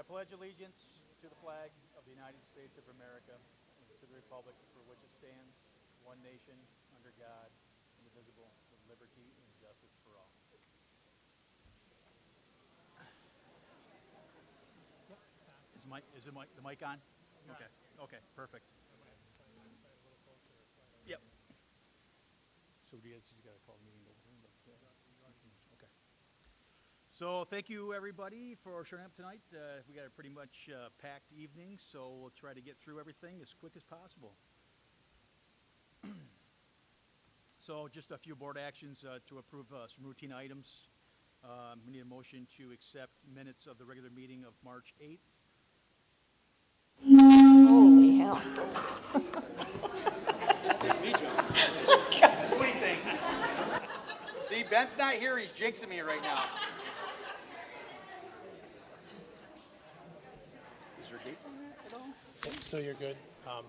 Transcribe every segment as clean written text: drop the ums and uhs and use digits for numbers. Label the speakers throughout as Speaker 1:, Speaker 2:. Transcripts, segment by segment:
Speaker 1: pledge allegiance to the flag of the United States of America and to the republic for which it stands, one nation, under God, indivisible, with liberty and justice for all. Is the mic on? Okay. Okay, perfect. Yep. So you got to call the meeting over. Okay. So thank you, everybody, for showing up tonight. We got a pretty much packed evening, so we'll try to get through everything as quick as possible. So just a few board actions to approve some routine items. We need a motion to accept minutes of the regular meeting of March 8th.
Speaker 2: Holy hell.
Speaker 1: What do you think? See, Ben's not here. He's jinxing me right now. Is there dates on that at all?
Speaker 3: So you're good. You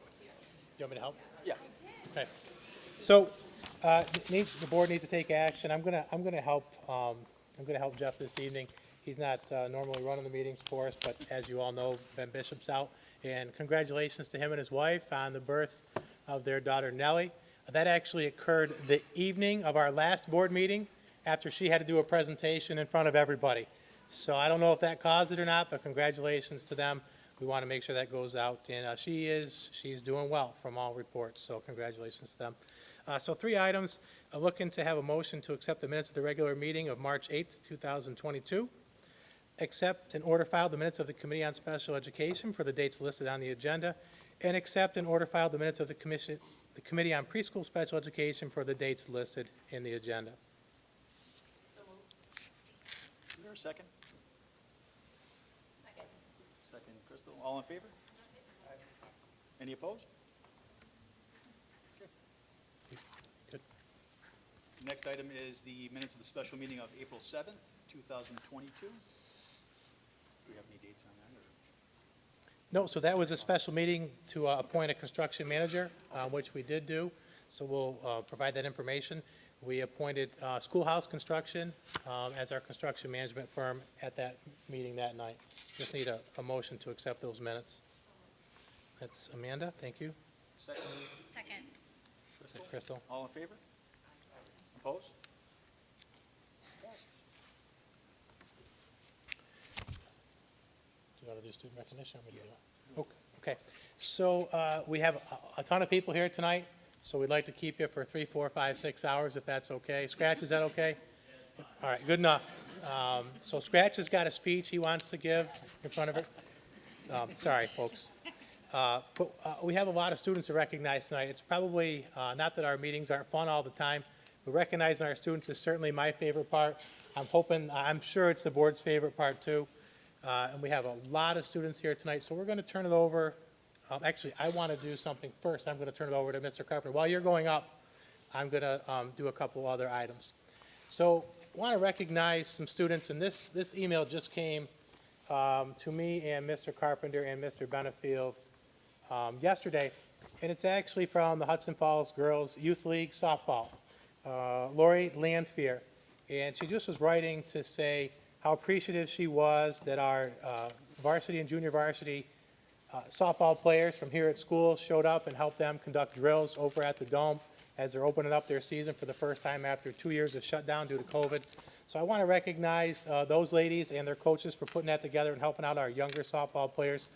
Speaker 3: want me to help?
Speaker 1: Yeah.
Speaker 3: Okay. So the board needs to take action. I'm gonna help. I'm gonna help Jeff this evening. He's not normally running the meetings for us, but as you all know, Ben Bishop's out. And congratulations to him and his wife on the birth of their daughter Nellie. That actually occurred the evening of our last board meeting after she had to do a presentation in front of everybody. So I don't know if that caused it or not, but congratulations to them. We want to make sure that goes out, and she's doing well from all reports, so congratulations to them. So 3 items, looking to have a motion to accept the minutes of the regular meeting of March 8th, 2022. Accept and order file the minutes of the Committee on Special Education for the dates listed on the agenda, and accept and order file the minutes of the Committee on Preschool Special Education for the dates listed in the agenda.
Speaker 1: Is there a second? Second, Crystal. All in favor? Any opposed? Okay.
Speaker 3: Good.
Speaker 1: Next item is the minutes of the special meeting of April 7th, 2022. Do we have any dates on that? Or?
Speaker 3: No, so that was a special meeting to appoint a construction manager, which we did do. So we'll provide that information. We appointed Schoolhouse Construction as our construction management firm at that meeting that night. Just need a motion to accept those minutes. That's Amanda, thank you.
Speaker 1: Second.
Speaker 2: Second.
Speaker 3: Crystal.
Speaker 1: All in favor? Opposed? Passes.
Speaker 3: Do you want to do student recognition? Or we do it? Okay. So we have a ton of people here tonight, so we'd like to keep you for 3, 4, 5, 6 hours, if that's okay. Scratch, is that okay? All right, good enough. So Scratch has got a speech he wants to give in front of her. Sorry, folks. But we have a lot of students to recognize tonight. It's probably, not that our meetings aren't fun all the time, but recognizing our students is certainly my favorite part. I'm sure it's the board's favorite part too. And we have a lot of students here tonight, so we're going to turn it over. Actually, I want to do something first. I'm going to turn it over to Mr. Carpenter. While you're going up, I'm going to do a couple other items. So I want to recognize some students, and this email just came to me and Mr. Carpenter and Mr. Benefield yesterday, and it's actually from the Hudson Falls Girls Youth League Softball. Lori Landfear, and she just was writing to say how appreciative she was that our varsity and junior varsity softball players from here at school showed up and helped them conduct drills over at the Dome as they're opening up their season for the first time after 2 years of shutdown due to COVID. So I want to recognize those ladies and their coaches for putting that together and helping out our younger softball players.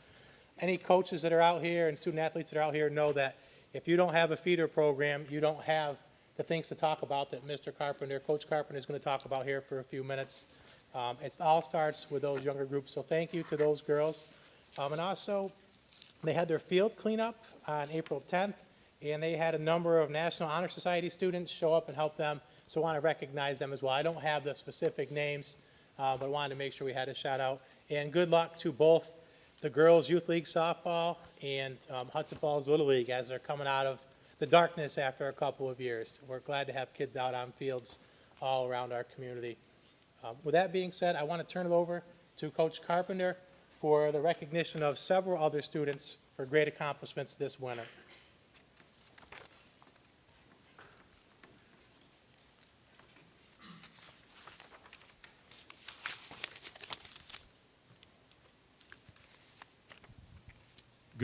Speaker 3: Any coaches that are out here and student athletes that are out here know that if you don't have a feeder program, you don't have the things to talk about that Mr. Carpenter, Coach Carpenter is going to talk about here for a few minutes. It all starts with those younger groups, so thank you to those girls. And also, they had their field cleanup on April 10th, and they had a number of National Honor Society students show up and help them, so I want to recognize them as well. I don't have the specific names, but I wanted to make sure we had a shout out. And good luck to both the Girls Youth League Softball and Hudson Falls Little League as they're coming out of the darkness after a couple of years. We're glad to have kids out on fields all around our community. With that being said, I want to turn it over to Coach Carpenter for the recognition of several other students for great accomplishments this winter.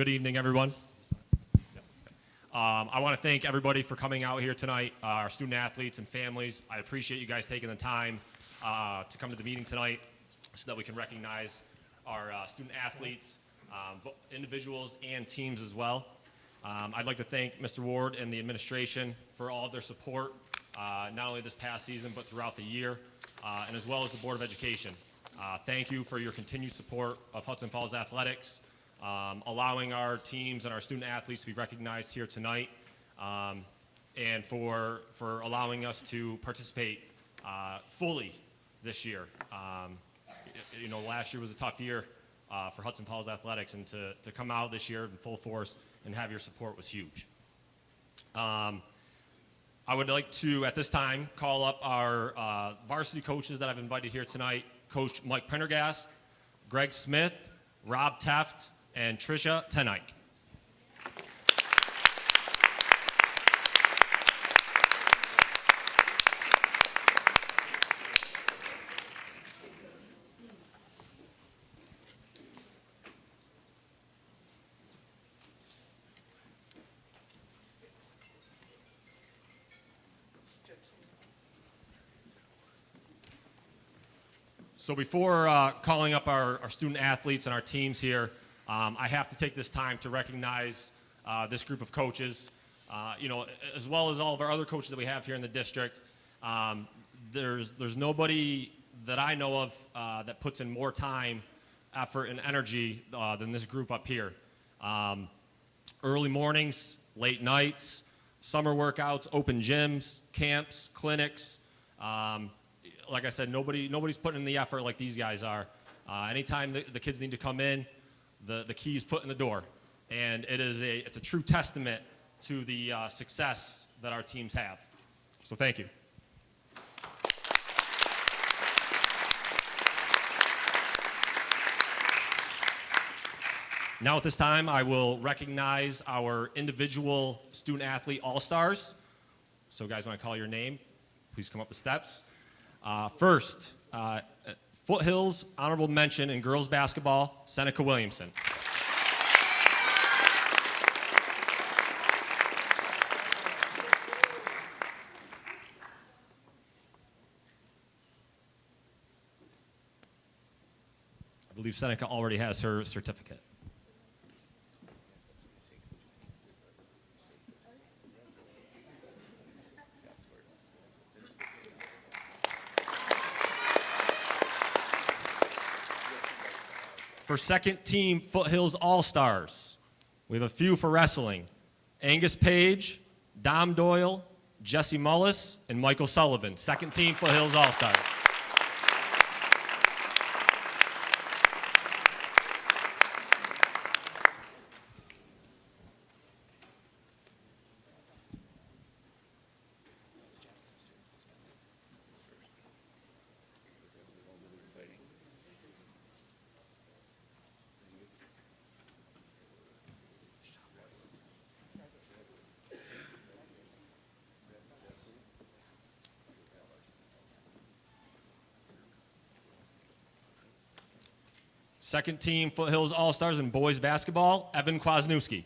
Speaker 4: Good evening, everyone. I want to thank everybody for coming out here tonight, our student athletes and families. I appreciate you guys taking the time to come to the meeting tonight so that we can recognize our student athletes, individuals and teams as well. I'd like to thank Mr. Ward and the administration for all of their support, not only this past season, but throughout the year, and as well as the Board of Education. Thank you for your continued support of Hudson Falls Athletics, allowing our teams and our student athletes to be recognized here tonight, and for allowing us to participate fully this year. Last year was a tough year for Hudson Falls Athletics, and to come out this year in full force and have your support was huge. I would like to, at this time, call up our varsity coaches that I've invited here tonight, Coach Mike Prendergast, Greg Smith, Rob Teft, and Tricia Tenike. So before calling up our student athletes and our teams here, I have to take this time to recognize this group of coaches, as well as all of our other coaches that we have here in the district. There's nobody that I know of that puts in more time, effort, and energy than this group up here. Early mornings, late nights, summer workouts, open gyms, camps, clinics. Like I said, nobody's putting in the effort like these guys are. Anytime the kids need to come in, the key is put in the door, and it's a true testament to the success that our teams have. So thank you. Now at this time, I will recognize our individual student athlete all-stars. So guys, when I call your name, please come up the steps. First, Foothills honorable mention in girls basketball, Seneca Williamson. I believe Seneca already has her certificate. For second team Foothills All-Stars, we have a few for wrestling. Angus Page, Dom Doyle, Jesse Mullis, and Michael Sullivan. Second team Foothills All-Stars. Second team Foothills All-Stars in boys basketball, Evan Kwasniewski.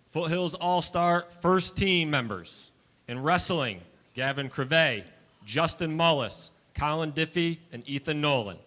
Speaker 4: Foothills All-Star first team members. In wrestling, Gavin Crevet, Justin Mullis, Colin Diffie, and Ethan Nolan.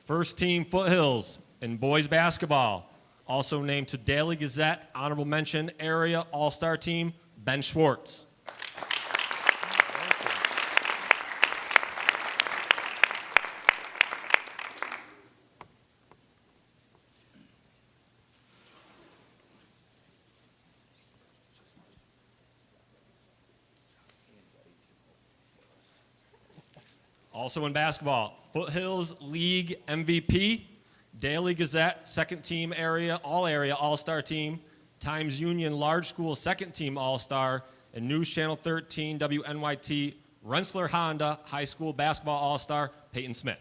Speaker 4: First team Foothills in boys basketball, also named to Daily Gazette honorable mention area all-star team, Ben Schwartz. Also in basketball, Foothills League MVP, Daily Gazette, second team area, all-star team, Times Union Large School second team all-star, and News Channel 13 WNYT Rensselaer Honda High School basketball all-star, Peyton Smith.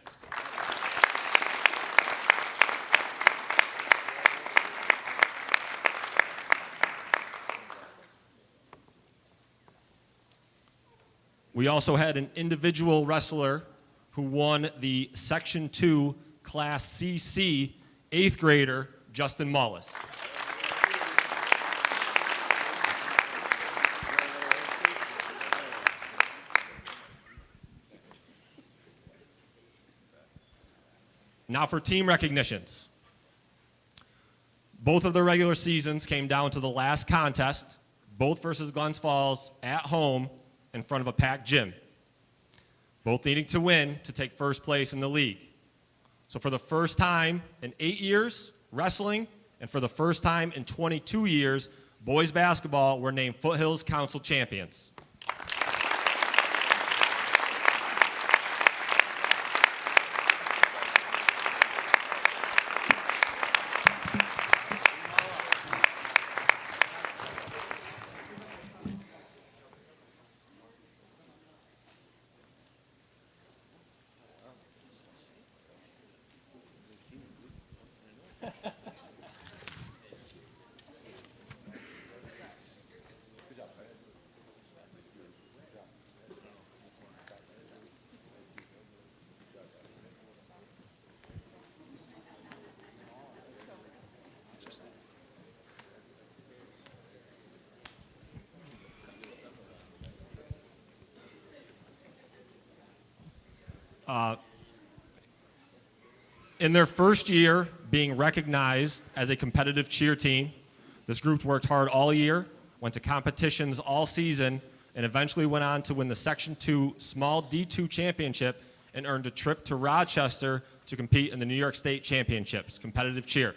Speaker 4: We also had an individual wrestler who won the Section 2 Class CC 8th grader, Justin Mullis. Now for team recognitions. Both of the regular seasons came down to the last contest, both versus Glens Falls at home in front of a packed gym. Both needing to win to take first place in the league. So for the first time in 8 years, wrestling, and for the first time in 22 years, boys basketball were named Foothills Council champions. In their first year being recognized as a competitive cheer team, this group worked hard all year, went to competitions all season, and eventually went on to win the Section 2 Small D2 Championship and earned a trip to Rochester to compete in the New York State Championships, competitive cheer.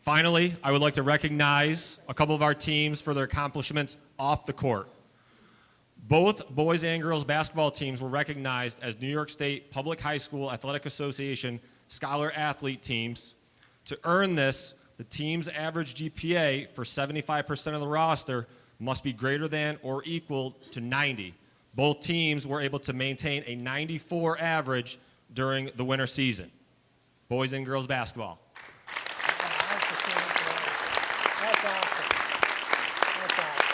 Speaker 4: Finally, I would like to recognize a couple of our teams for their accomplishments off the court. Both boys and girls basketball teams were recognized as New York State Public High School Athletic Association Scholar Athlete teams. To earn this, the team's average GPA for 75% of the roster must be greater than or equal to 90. Both teams were able to maintain a 94 average during the winter season. Boys and girls basketball.
Speaker 3: That's awesome. That's awesome.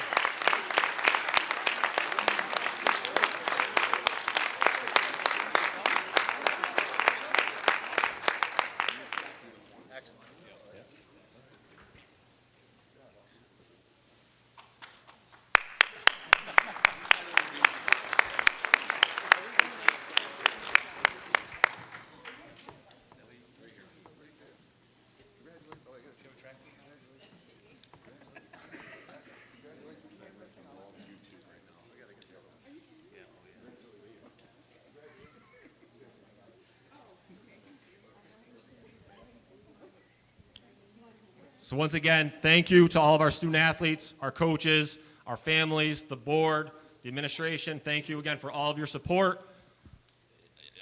Speaker 4: So once again, thank you to all of our student athletes, our coaches, our families, the board, the administration. Thank you again for all of your support.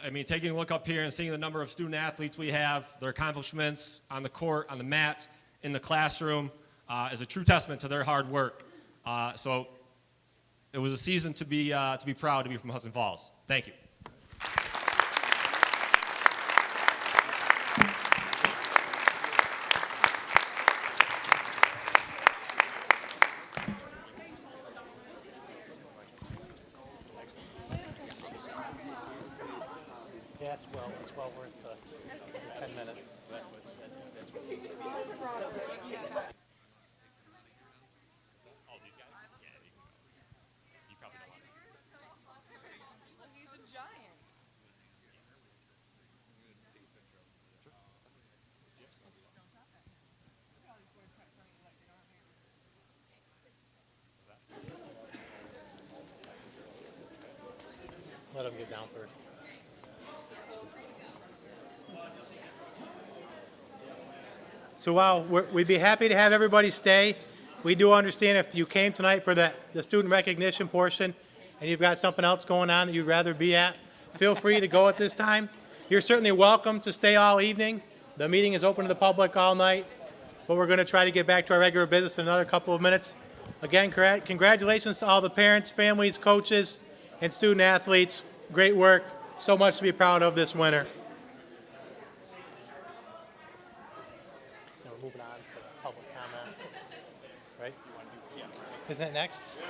Speaker 4: I mean, taking a look up here and seeing the number of student athletes we have, their accomplishments on the court, on the mat, in the classroom, is a true testament to their hard work. So it was a season to be proud to be from Hudson Falls. Thank you.
Speaker 3: Yeah, it's well worth the 10 minutes. Let them get down first. So while we'd be happy to have everybody stay, we do understand if you came tonight for the student recognition portion and you've got something else going on that you'd rather be at, feel free to go at this time. You're certainly welcome to stay all evening. The meeting is open to the public all night, but we're going to try to get back to our regular business in another couple of minutes. Again, congratulations to all the parents, families, coaches, and student athletes. Great work. So much to be proud of this winter. Now we're moving on to public comment. Right? Isn't it next?
Speaker 1: Good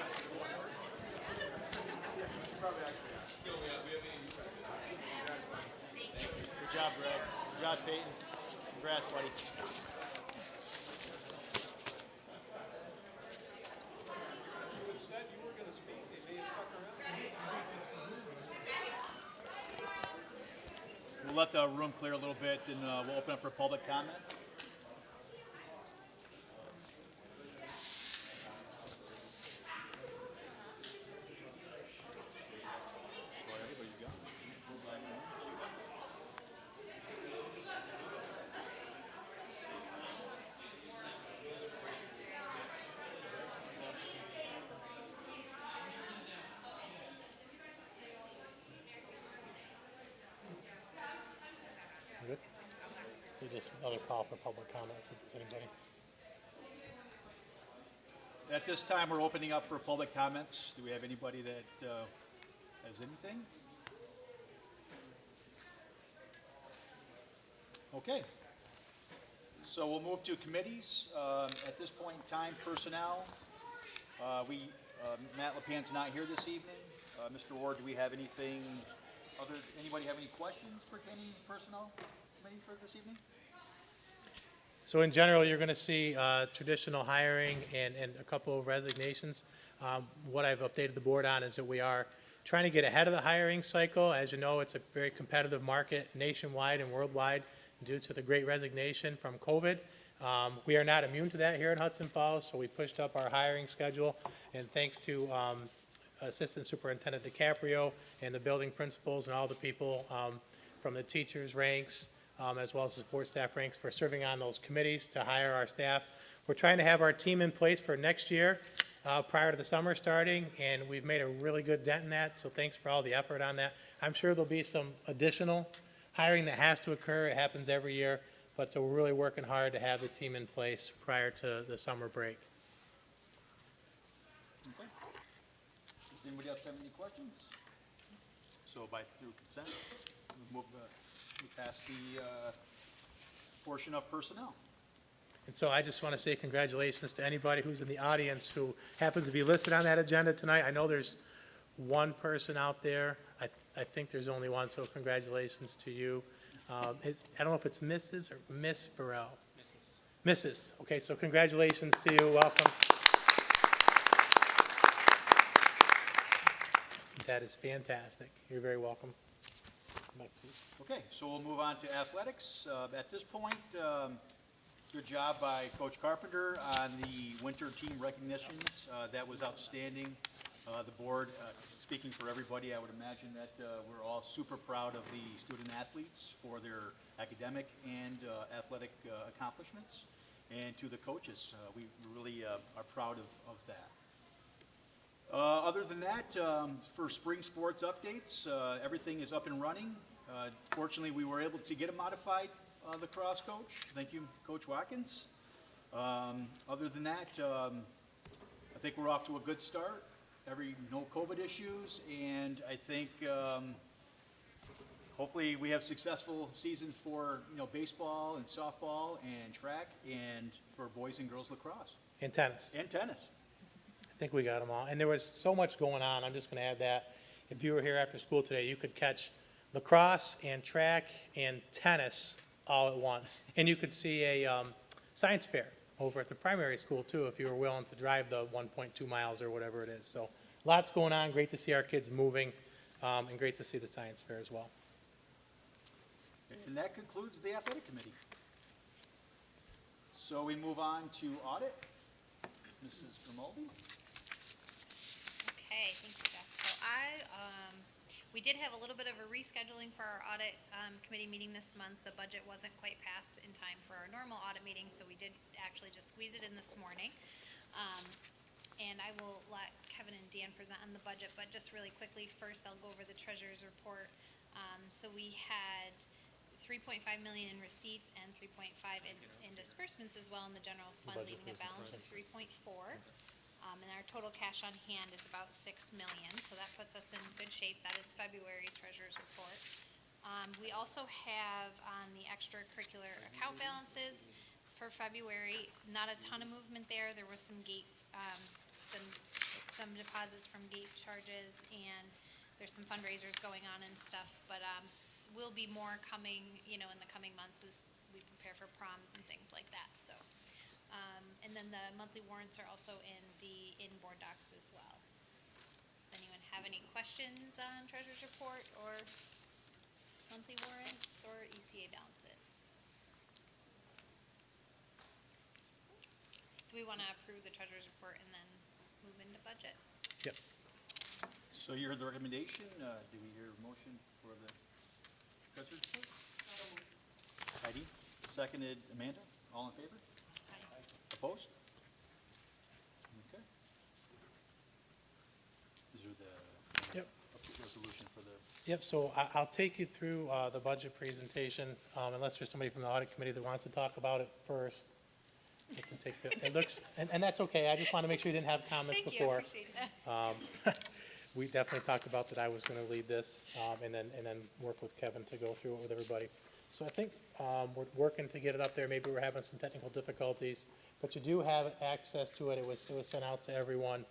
Speaker 1: job, Greg. Good job, Peyton. Congrats, buddy. We'll let the room clear a little bit, and we'll open up for public comments.
Speaker 3: Good. So just another call for public comments, if there's anybody.
Speaker 1: At this time, we're opening up for public comments. Do we have anybody that has anything? Okay. So we'll move to committees. At this point in time, personnel. Matt LePan's not here this evening. Mr. Ward, do we have anything anybody have any questions pertaining to personnel committee for this evening?
Speaker 3: So in general, you're going to see traditional hiring and a couple of resignations. What I've updated the board on is that we are trying to get ahead of the hiring cycle. As you know, it's a very competitive market nationwide and worldwide due to the great resignation from COVID. We are not immune to that here at Hudson Falls, so we pushed up our hiring schedule. And thanks to Assistant Superintendent DiCaprio and the building principals and all the people from the teachers' ranks as well as the support staff ranks for serving on those committees to hire our staff. We're trying to have our team in place for next year prior to the summer starting, and we've made a really good dent in that, so thanks for all the effort on that. I'm sure there'll be some additional hiring that has to occur. It happens every year, but we're really working hard to have the team in place prior to the summer break.
Speaker 1: Okay. Does anybody else have any questions? So through consent, we pass the portion of personnel.
Speaker 3: And so I just want to say congratulations to anybody who's in the audience who happens to be listed on that agenda tonight. I know there's one person out there. I think there's only one, so congratulations to you. I don't know if it's Mrs. or Miss Burrell. Mrs. Okay, so congratulations to you. Welcome. That is fantastic. You're very welcome. Back to you.
Speaker 1: Okay, so we'll move on to athletics. At this point, good job by Coach Carpenter on the winter team recognitions. That was outstanding. The board, speaking for everybody, I would imagine that we're all super proud of the student athletes for their academic and athletic accomplishments. And to the coaches, we really are proud of that. Other than that, for spring sports updates, everything is up and running. Fortunately, we were able to get a modified lacrosse coach. Thank you, Coach Watkins. Other than that, I think we're off to a good start. No COVID issues, and I think hopefully we have successful seasons for baseball and softball and track and for boys and girls lacrosse.
Speaker 3: And tennis.
Speaker 1: And tennis.
Speaker 3: I think we got them all. And there was so much going on. I'm just going to add that. If you were here after school today, you could catch lacrosse and track and tennis all at once. And you could see a science fair over at the primary school, too, if you were willing to drive the 1.2 miles or whatever it is. So lots going on. Great to see our kids moving, and great to see the science fair as well.
Speaker 1: And that concludes the athletic committee. So we move on to audit. Mrs. Grimaldi.
Speaker 2: Okay, thank you, Jeff. So I
Speaker 5: We did have a little bit of a rescheduling for our audit committee meeting this month. The budget wasn't quite passed in time for our normal audit meeting, so we did actually just squeeze it in this morning. And I will let Kevin and Dan present on the budget, but just really quickly, first I'll go over the treasurer's report. So we had 3.5 million in receipts and 3.5 in disbursements as well in the general fund, leaving a balance of 3.4. And our total cash on hand is about 6 million, so that puts us in good shape. That is February's treasurer's report. We also have on the extracurricular account balances for February, not a ton of movement there. There was some gate, some deposits from gate charges, and there's some fundraisers going on and stuff, but will be more coming, in the coming months as we prepare for proms and things like that, so. And then the monthly warrants are also in board docs as well. Does anyone have any questions on treasurer's report or monthly warrants or ECA balances? Do we want to approve the treasurer's report and then move into budget?
Speaker 3: Yep.
Speaker 1: So you heard the recommendation, do we hear a motion for the treasurer's report? Heidi, seconded Amanda, all in favor? Opposed? Okay. Is there the
Speaker 3: Yep.
Speaker 1: resolution for the,
Speaker 3: Yep, so I'll take you through the budget presentation, unless there's somebody from the audit committee that wants to talk about it first. You can take it looks, and that's okay, I just want to make sure you didn't have comments
Speaker 5: Thank you,
Speaker 3: before.
Speaker 5: appreciate that.
Speaker 3: We definitely talked about that I was going to lead this, and then work with Kevin to go through it with everybody. So I think we're working to get it up there. Maybe we're having some technical difficulties, but you do have access to it. It was sent out to everyone.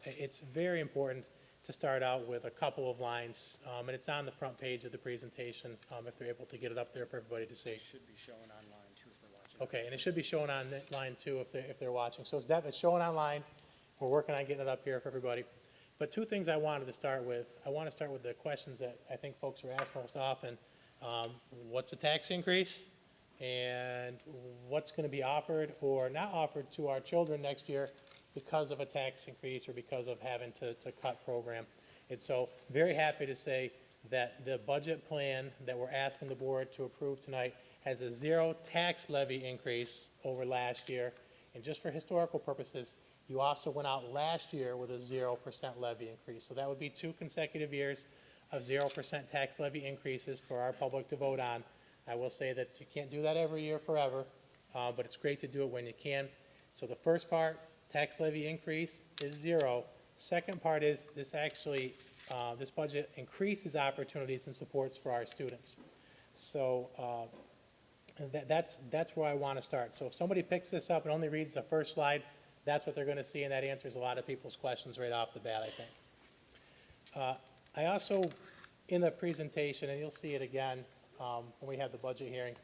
Speaker 3: It's very important to start out with a couple of lines, and it's on the front page of the presentation, if they're able to get it up there for everybody to see.
Speaker 6: It should be showing online too if they're watching.
Speaker 3: Okay, and it should be showing on that line too if they're watching. So it's showing online. We're working on getting it up here for everybody. But two things I wanted to start with. I want to start with the questions that I think folks are asked most often. What's the tax increase? And what's going to be offered or not offered to our children next year because of a tax increase or because of having to cut program? And so very happy to say that the budget plan that we're asking the board to approve tonight has a 0 tax levy increase over last year. And just for historical purposes, you also went out last year with a 0% levy increase. So that would be 2 consecutive years of 0% tax levy increases for our public to vote on. I will say that you can't do that every year forever, but it's great to do it when you can. So the first part, tax levy increase, is 0. Second part is this actually, this budget increases opportunities and supports for our students. So that's where I want to start. So if somebody picks this up and only reads the first slide, that's what they're going to see, and that answers a lot of people's questions right off the bat, I think. I also, in the presentation, and you'll see it again when we have the budget hearing,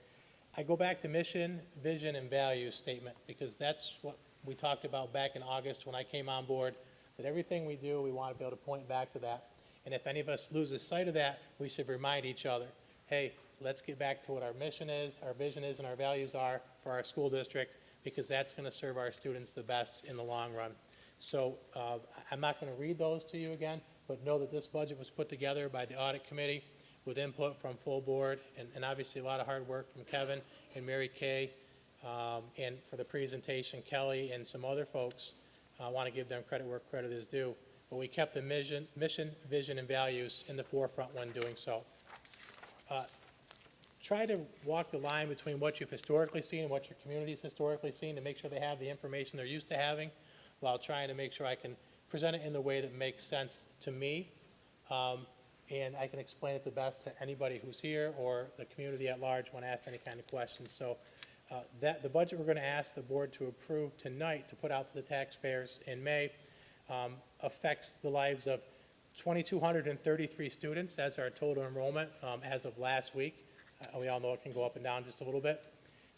Speaker 3: I go back to mission, vision, and value statement, because that's what we talked about back in August when I came on board, that everything we do, we want to be able to point back to that. And if any of us loses sight of that, we should remind each other, hey, let's get back to what our mission is, our vision is, and our values are for our school district, because that's going to serve our students the best in the long run. So I'm not going to read those to you again, but know that this budget was put together by the audit committee with input from full board, and obviously a lot of hard work from Kevin and Mary Kay, and for the presentation, Kelly and some other folks. I want to give them credit where credit is due. But we kept the mission, vision, and values in the forefront when doing so. Try to walk the line between what you've historically seen and what your community's historically seen to make sure they have the information they're used to having, while trying to make sure I can present it in the way that makes sense to me, and I can explain it the best to anybody who's here or the community at large when asked any kind of questions. So the budget we're going to ask the board to approve tonight to put out to the taxpayers in May affects the lives of 2,233 students. That's our total enrollment as of last week. We all know it can go up and down just a little bit.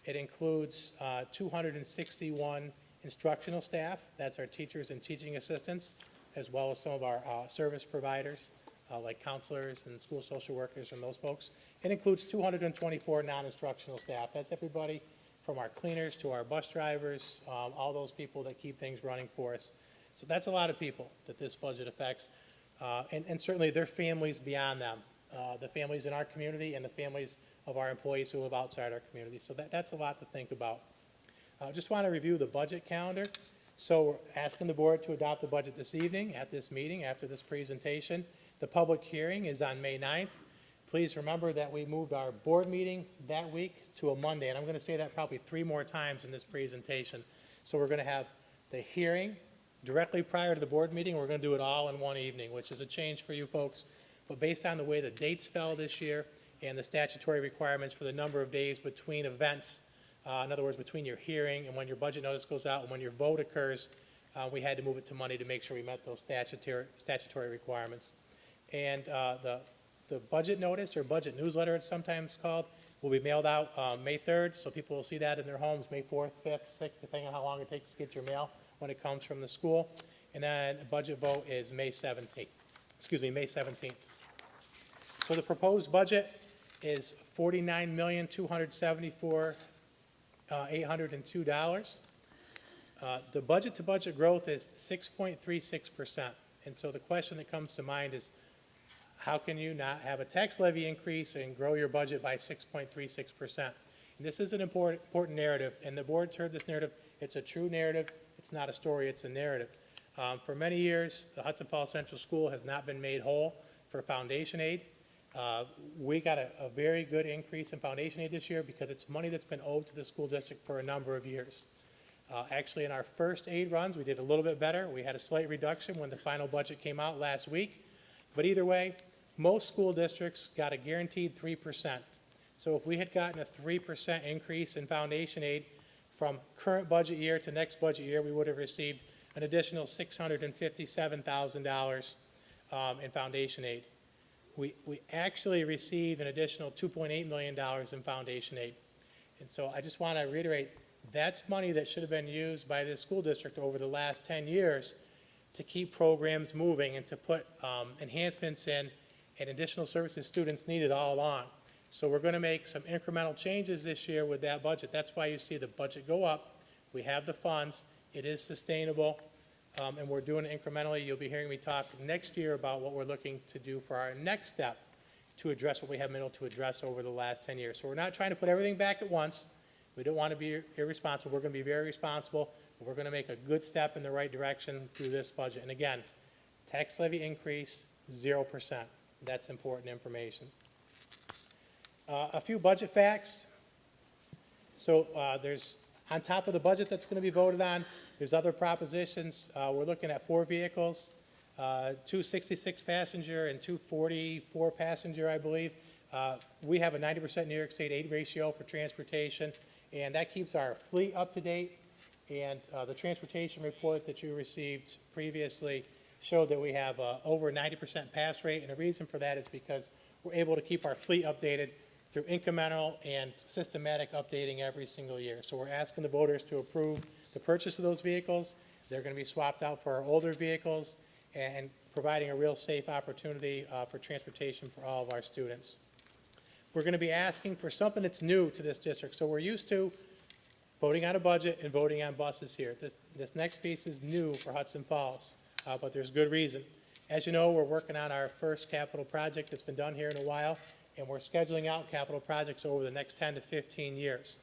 Speaker 3: It includes 261 instructional staff. That's our teachers and teaching assistants, as well as some of our service providers, like counselors and school social workers and those folks. It includes 224 non-instructional staff. That's everybody from our cleaners to our bus drivers, all those people that keep things running for us. So that's a lot of people that this budget affects. and certainly their families beyond them, the families in our community and the families of our employees who live outside our community. So that's a lot to think about. Just want to review the budget calendar. So we're asking the board to adopt the budget this evening at this meeting after this presentation. The public hearing is on May 9th. Please remember that we moved our board meeting that week to a Monday, and I'm going to say that probably 3 more times in this presentation. So we're going to have the hearing directly prior to the board meeting. We're going to do it all in one evening, which is a change for you folks. But based on the way the dates fell this year and the statutory requirements for the number of days between events, in other words, between your hearing and when your budget notice goes out and when your vote occurs, we had to move it to Monday to make sure we met those statutory requirements. And the budget notice, or budget newsletter it's sometimes called, will be mailed out May 3rd, so people will see that in their homes May 4th, 5th, 6th, depending on how long it takes to get your mail when it comes from the school. And then the budget vote is May 17th. So the proposed budget is $49,274,802. The budget-to-budget growth is 6.36%. And so the question that comes to mind is, how can you not have a tax levy increase and grow your budget by 6.36%? And this is an important narrative, and the board's heard this narrative. It's a true narrative. It's not a story. It's a narrative. For many years, the Hudson Falls Central School has not been made whole for foundation aid. We got a very good increase in foundation aid this year because it's money that's been owed to the school district for a number of years. Actually, in our first aid runs, we did a little bit better. We had a slight reduction when the final budget came out last week. But either way, most school districts got a guaranteed 3%. So if we had gotten a 3% increase in foundation aid from current budget year to next budget year, we would have received an additional $657,000 in foundation aid. We actually received an additional $2.8 million in foundation aid. And so I just want to reiterate, that's money that should have been used by this school district over the last 10 years to keep programs moving and to put enhancements in and additional services students needed all along. So we're going to make some incremental changes this year with that budget. That's why you see the budget go up. We have the funds. It is sustainable, and we're doing it incrementally. You'll be hearing me talk next year about what we're looking to do for our next step to address what we haven't been able to address over the last 10 years. So we're not trying to put everything back at once. We don't want to be irresponsible. We're going to be very responsible. But we're going to make a good step in the right direction through this budget. And again, tax levy increase, 0%. That's important information. A few budget facts. So there's, on top of the budget that's going to be voted on, there's other propositions. We're looking at 4 vehicles, 2 66-passenger and 2 44-passenger, I believe. We have a 90% New York State aid ratio for transportation, and that keeps our fleet up to date. And the transportation report that you received previously showed that we have over 90% pass rate, and the reason for that is because we're able to keep our fleet updated through incremental and systematic updating every single year. So we're asking the voters to approve the purchase of those vehicles. They're going to be swapped out for our older vehicles and providing a real safe opportunity for transportation for all of our students. We're going to be asking for something that's new to this district. So we're used to voting on a budget and voting on buses here. This next piece is new for Hudson Falls, but there's good reason. As you know, we're working on our first capital project that's been done here in a while, and we're scheduling out capital projects over the next 10 to 15 years.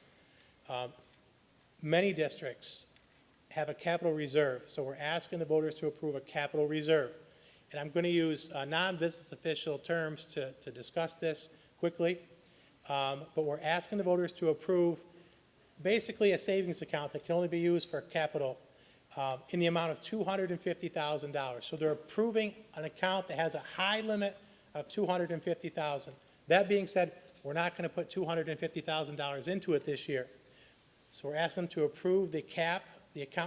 Speaker 3: Many districts have a capital reserve, so we're asking the voters to approve a capital reserve. And I'm going to use non-business official terms to discuss this quickly, but we're asking the voters to approve basically a savings account that can only be used for capital in the amount of $250,000. So they're approving an account that has a high limit of $250,000. That being said, we're not going to put $250,000 into it this year. So we're asking them to approve the account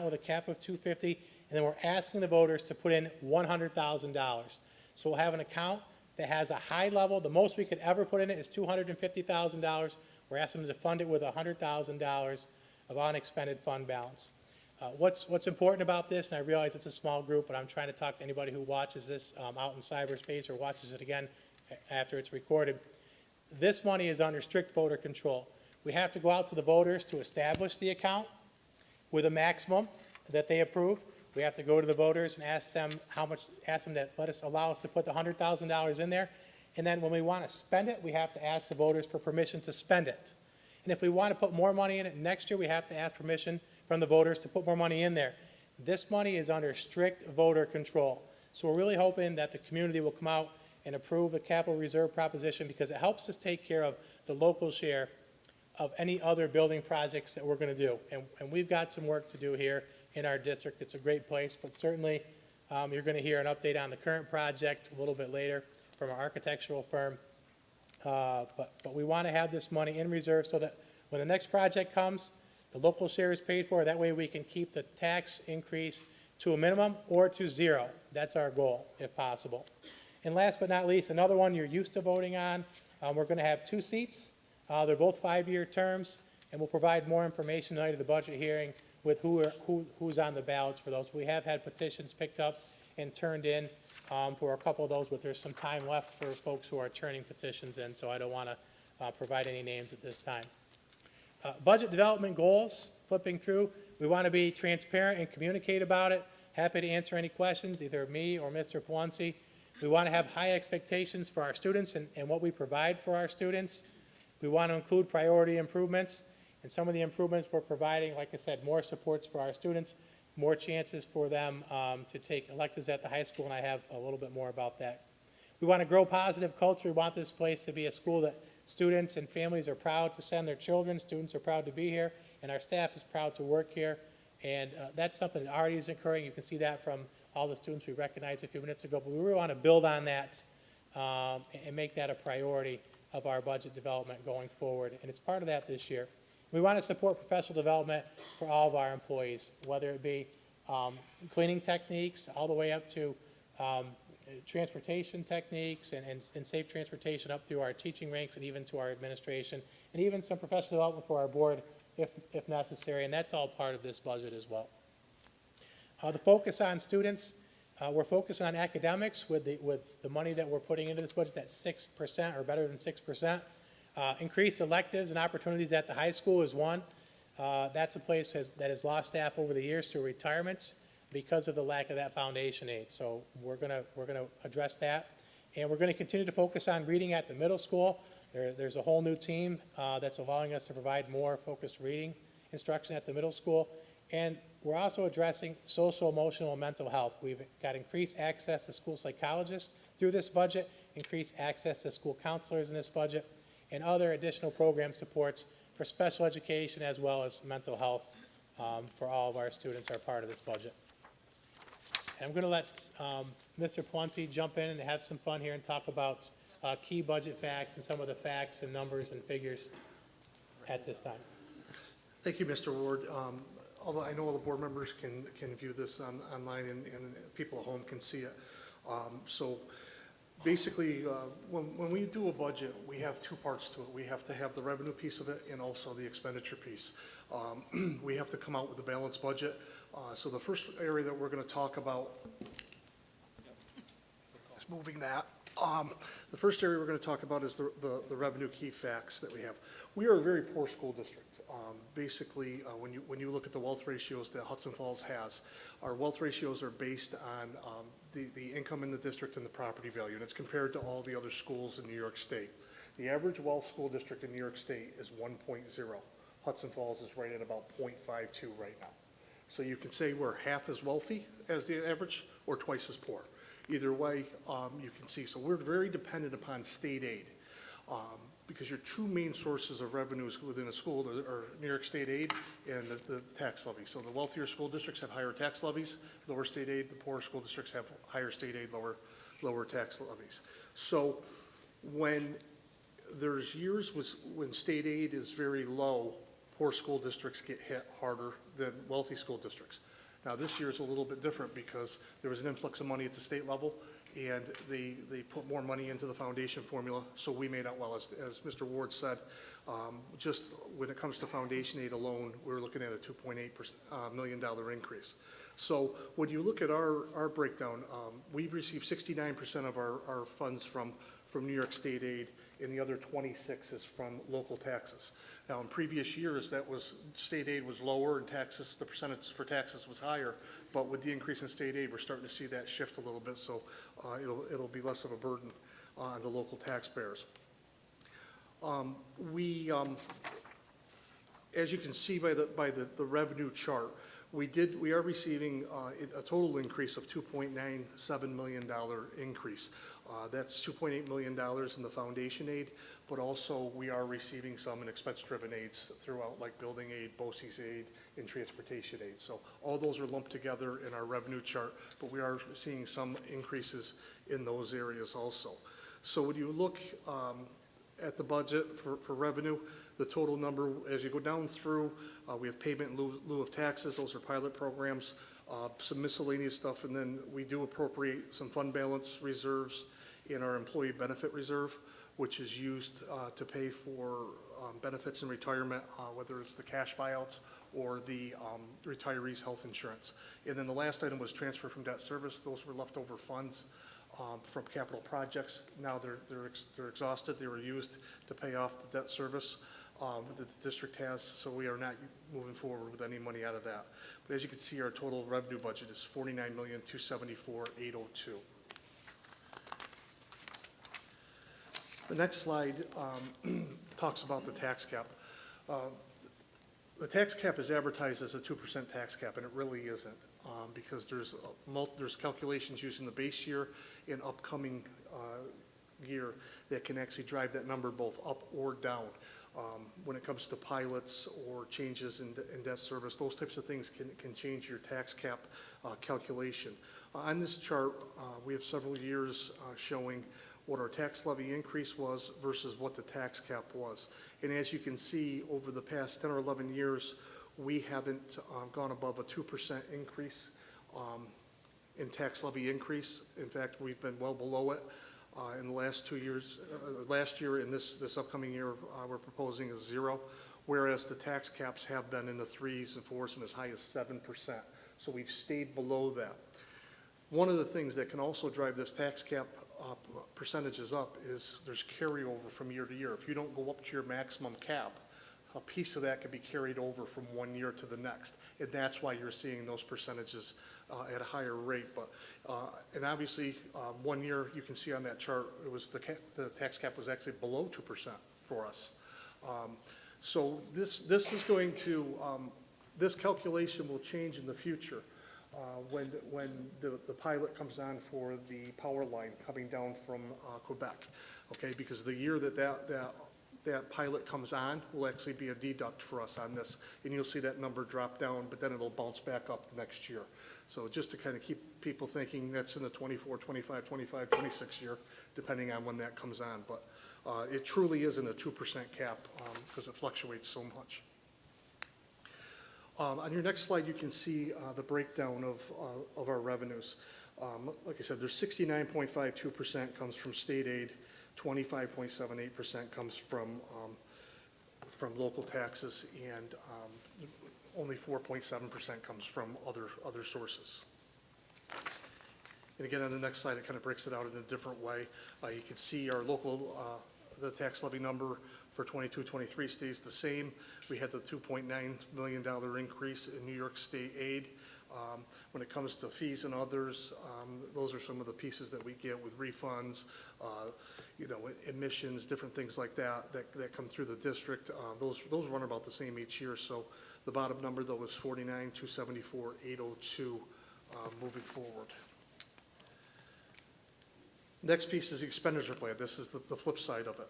Speaker 3: with a cap of $250,000, and then we're asking the voters to put in $100,000. So we'll have an account that has a high level. The most we could ever put in it is $250,000. We're asking them to fund it with $100,000 of unexpended fund balance. What's important about this, and I realize it's a small group, but I'm trying to talk to anybody who watches this out in cyberspace or watches it again after it's recorded. This money is under strict voter control. We have to go out to the voters to establish the account with a maximum that they approve. we have to go to the voters and ask them to allow us to put the $100,000 in there. And then when we want to spend it, we have to ask the voters for permission to spend it. And if we want to put more money in it next year, we have to ask permission from the voters to put more money in there. This money is under strict voter control. So we're really hoping that the community will come out and approve the capital reserve proposition, because it helps us take care of the local share of any other building projects that we're going to do. And we've got some work to do here in our district. It's a great place, but certainly you're going to hear an update on the current project a little bit later from our architectural firm. But we want to have this money in reserve so that when the next project comes, the local share is paid for. That way we can keep the tax increase to a minimum or to zero. That's our goal, if possible. And last but not least, another one you're used to voting on. We're going to have 2 seats. They're both 5-year terms, and we'll provide more information tonight at the budget hearing with who's on the ballots for those. We have had petitions picked up and turned in for a couple of those, but there's some time left for folks who are turning petitions in, so I don't want to provide any names at this time. Budget development goals, flipping through. We want to be transparent and communicate about it. Happy to answer any questions, either me or Mr. Palenci. We want to have high expectations for our students and what we provide for our students. We want to include priority improvements, and some of the improvements we're providing, like I said, more supports for our students, more chances for them to take electives at the high school, and I have a little bit more about that. We want to grow positive culture. We want this place to be a school that students and families are proud to send their children. Students are proud to be here, and our staff is proud to work here. And that's something that already is occurring. You can see that from all the students we recognized a few minutes ago. But we really want to build on that and make that a priority of our budget development going forward. And it's part of that this year. We want to support professional development for all of our employees, whether it be cleaning techniques all the way up to transportation techniques and safe transportation up through our teaching ranks and even to our administration, and even some professional development for our board if necessary, and that's all part of this budget as well. The focus on students, we're focusing on academics with the money that we're putting into this budget, that's 6% or better than 6%. Increased electives and opportunities at the high school is one. That's a place that has lost staff over the years through retirements because of the lack of that foundation aid. So we're gonna address that, and we're gonna continue to focus on reading at the middle school. There's a whole new team that's allowing us to provide more focused reading instruction at the middle school, and we're also addressing social, emotional, and mental health. We've got increased access to school psychologists through this budget, increased access to school counselors in this budget, and other additional program supports for special education as well as mental health for all of our students are part of this budget. And I'm going to let Mr. Palenci jump in and have some fun here and talk about key budget facts and some of the facts and numbers and figures at this time.
Speaker 7: Thank you, Mr. Ward. Although I know all the board members can view this online and people at home can see it. So basically, when we do a budget, we have 2 parts to it. We have to have the revenue piece of it and also the expenditure piece. We have to come out with a balanced budget. So the first area that we're going to talk about is moving that. The first area we're going to talk about is the revenue key facts that we have. We are a very poor school district. Basically, when you look at the wealth ratios that Hudson Falls has, our wealth ratios are based on the income in the district and the property value, and it's compared to all the other schools in New York State. The average wealth school district in New York State is 1.0. Hudson Falls is right at about 0.52 right now. So you can say we're half as wealthy as the average or twice as poor. Either way, you can see. So we're very dependent upon state aid because your 2 main sources of revenues within a school are New York State aid and the tax levy. So the wealthier school districts have higher tax levies, lower state aid. The poorer school districts have higher state aid, lower tax levies. So when there's years when state aid is very low, poor school districts get hit harder than wealthy school districts. Now this year is a little bit different because there was an influx of money at the state level and they put more money into the foundation formula, so we made out well. As Mr. Ward said, just when it comes to foundation aid alone, we're looking at a $2.8 million increase. So when you look at our breakdown, we've received 69% of our funds from New York State aid, and the other 26 is from local taxes. Now, in previous years, state aid was lower and taxes, the percentage for taxes was higher, but with the increase in state aid, we're starting to see that shift a little bit, so it'll be less of a burden on the local taxpayers. As you can see by the revenue chart, we are receiving a total increase of $2.97 million increase. That's $2.8 million in the foundation aid, but also we are receiving some in expense-driven aids throughout, like building aid, Boces aid, and transportation aid. So all those are lumped together in our revenue chart, but we are seeing some increases in those areas also. So when you look at the budget for revenue, the total number, as you go down through, we have payment in lieu of taxes. Those are pilot programs, some miscellaneous stuff, and then we do appropriate some fund balance reserves in our employee benefit reserve, which is used to pay for benefits in retirement, whether it's the cash buyouts or the retirees' health insurance. And then the last item was transfer from debt service. Those were leftover funds from capital projects. Now they're exhausted. They were used to pay off the debt service that the district has, so we are not moving forward with any money out of that. But as you can see, our total revenue budget is $49,274,802. The next slide talks about the tax cap. The tax cap is advertised as a 2% tax cap, and it really isn't, because there's calculations using the base year and upcoming year that can actually drive that number both up or down. When it comes to pilots or changes in debt service, those types of things can change your tax cap calculation. On this chart, we have several years showing what our tax levy increase was versus what the tax cap was. And as you can see, over the past 10 or 11 years, we haven't gone above a 2% increase in tax levy increase. In fact, we've been well below it. In the last 2 years, last year and this upcoming year, we're proposing a 0, whereas the tax caps have been in the 3s and 4s and as high as 7%. So we've stayed below that. One of the things that can also drive this tax cap percentages up is there's carryover from year to year. If you don't go up to your maximum cap, a piece of that can be carried over from one year to the next. And that's why you're seeing those percentages at a higher rate. But and obviously, 1 year you can see on that chart, it was the tax cap was actually below 2% for us. So this is going to this calculation will change in the future when the pilot comes on for the power line coming down from Quebec. Okay, because the year that pilot comes on will actually be a deduct for us on this, and you'll see that number drop down, but then it'll bounce back up the next year. So just to kind of keep people thinking, that's in the 24, 25, 25, 26 year, depending on when that comes on. But it truly isn't a 2% cap because it fluctuates so much. On your next slide, you can see the breakdown of our revenues. Like I said, there's 69.52% comes from state aid, 25.78% comes from local taxes, and only 4.7% comes from other sources. And again, on the next slide, it kind of breaks it out in a different way. You can see our local, the tax levy number for 22-23 stays the same. We had the $2.9 million increase in New York State aid. When it comes to fees and others, those are some of the pieces that we get with refunds, admissions, different things like that come through the district. Those run about the same each year. So the bottom number, though, is $49,274,802 moving forward. Next piece is the expenditure plan. This is the flip side of it.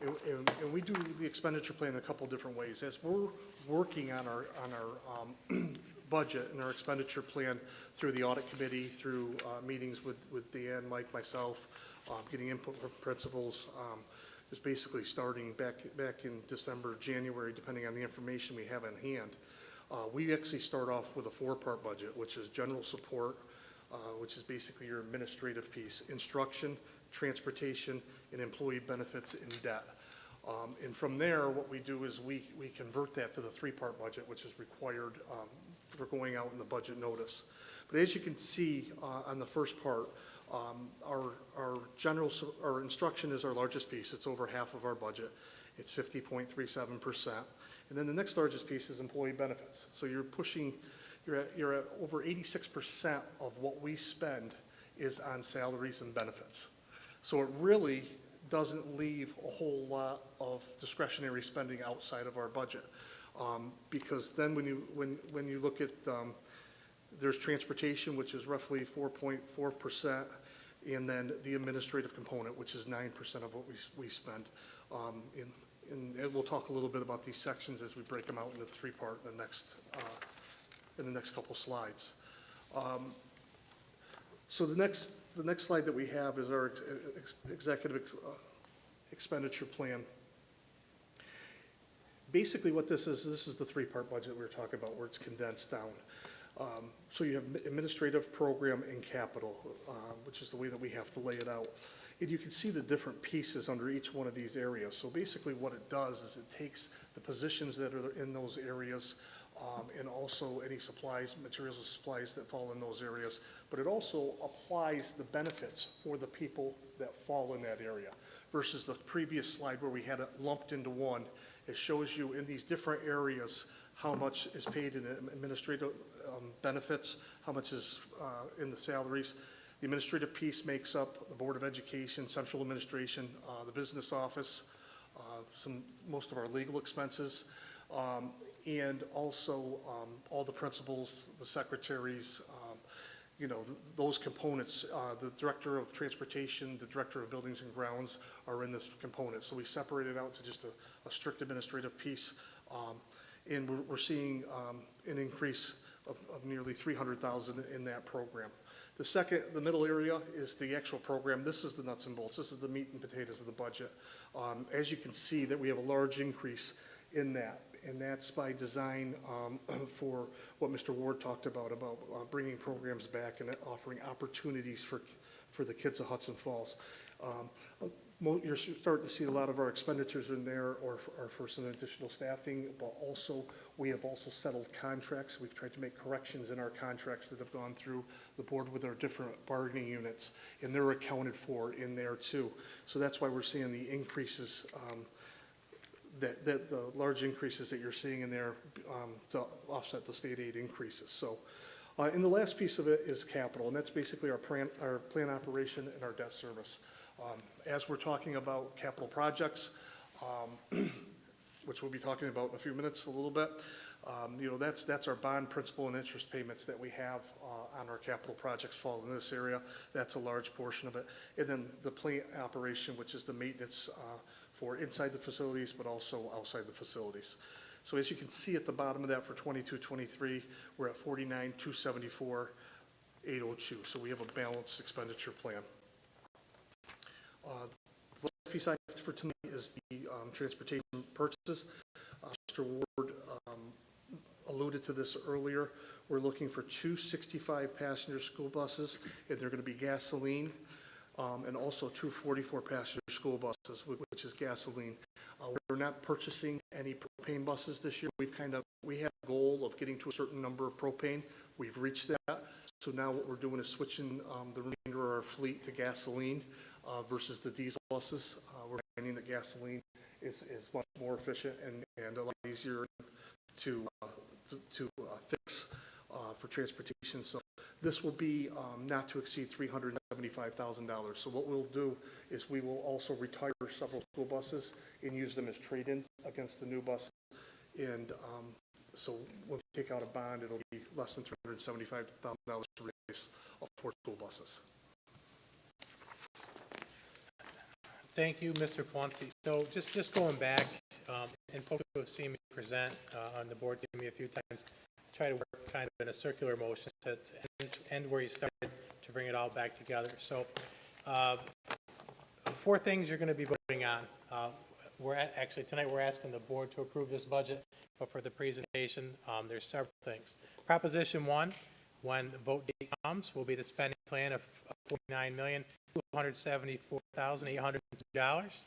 Speaker 7: And we do the expenditure plan in a couple different ways. As we're working on our budget and our expenditure plan through the audit committee, through meetings with Dan, Mike, myself, getting input from principals, just basically starting back in December, January, depending on the information we have on hand. We actually start off with a 4-part budget, which is general support, which is basically your administrative piece, instruction, transportation, and employee benefits and debt. And from there, what we do is we convert that to the 3-part budget, which is required for going out in the budget notice. But as you can see on the first part, Our instruction is our largest piece. It's over half of our budget. It's 50.37%. And then the next largest piece is employee benefits. So you're at over 86% of what we spend is on salaries and benefits. So it really doesn't leave a whole lot of discretionary spending outside of our budget. Because then when you look at, there's transportation, which is roughly 4.4%, and then the administrative component, which is 9% of what we spend. And we'll talk a little bit about these sections as we break them out into three-part in the next couple slides. So the next slide that we have is our executive expenditure plan. Basically what this is the three-part budget we were talking about where it's condensed down. So you have administrative, program, and capital, which is the way that we have to lay it out. And you can see the different pieces under each one of these areas. So basically what it does is it takes the positions that are in those areas and also any supplies, materials and supplies that fall in those areas, but it also applies the benefits for the people that fall in that area versus the previous slide where we had it lumped into one. It shows you in these different areas how much is paid in administrative benefits, how much is in the salaries. The administrative piece makes up the Board of Education, Central Administration, the business office, most of our legal expenses, and also all the principals, the secretaries, those components. The Director of Transportation, the Director of Buildings and Grounds are in this component. So we separate it out to just a strict administrative piece. And we're seeing an increase of nearly $300,000 in that program. The middle area is the actual program. This is the nuts and bolts. This is the meat and potatoes of the budget. As you can see that we have a large increase in that, and that's by design for what Mr. Ward talked about bringing programs back and offering opportunities for the kids of Hudson Falls. You're starting to see a lot of our expenditures in there or for some additional staffing, but also we have also settled contracts. We've tried to make corrections in our contracts that have gone through the board with our different bargaining units, and they're accounted for in there too. So that's why we're seeing the increases, the large increases that you're seeing in there to offset the state aid increases. So, and the last piece of it is capital, and that's basically our plan operation and our debt service. As we're talking about capital projects, which we'll be talking about in a few minutes a little bit, that's our bond principal and interest payments that we have on our capital projects fall in this area. That's a large portion of it. And then the plant operation, which is the maintenance for inside the facilities, but also outside the facilities. So as you can see at the bottom of that for 22-23, we're at 49,274,802. So we have a balanced expenditure plan. The last piece I have for tonight is the transportation purchases. Mr. Ward alluded to this earlier. We're looking for 2 65-passenger school buses, and they're going to be gasoline, and also 2 44-passenger school buses, which is gasoline. We're not purchasing any propane buses this year. We have a goal of getting to a certain number of propane. We've reached that. So now what we're doing is switching the remainder of our fleet to gasoline versus the diesel buses. We're finding that gasoline is much more efficient and a lot easier to fix for transportation. So this will be not to exceed $375,000. So what we'll do is we will also retire several school buses and use them as trade-ins against the new buses. And so when we take out a bond, it'll be less than $375,000 to replace all 4 school buses.
Speaker 3: Thank you, Mr. Ponce. So just going back, and folks who have seen me present on the board, seen me a few times, try to work kind of in a circular motion to end where you started to bring it all back together. So 4 things you're going to be voting on. Tonight we're asking the board to approve this budget, but for the presentation, there's several things. Proposition 1, when the vote date comes, will be the spending plan of $49,274,802.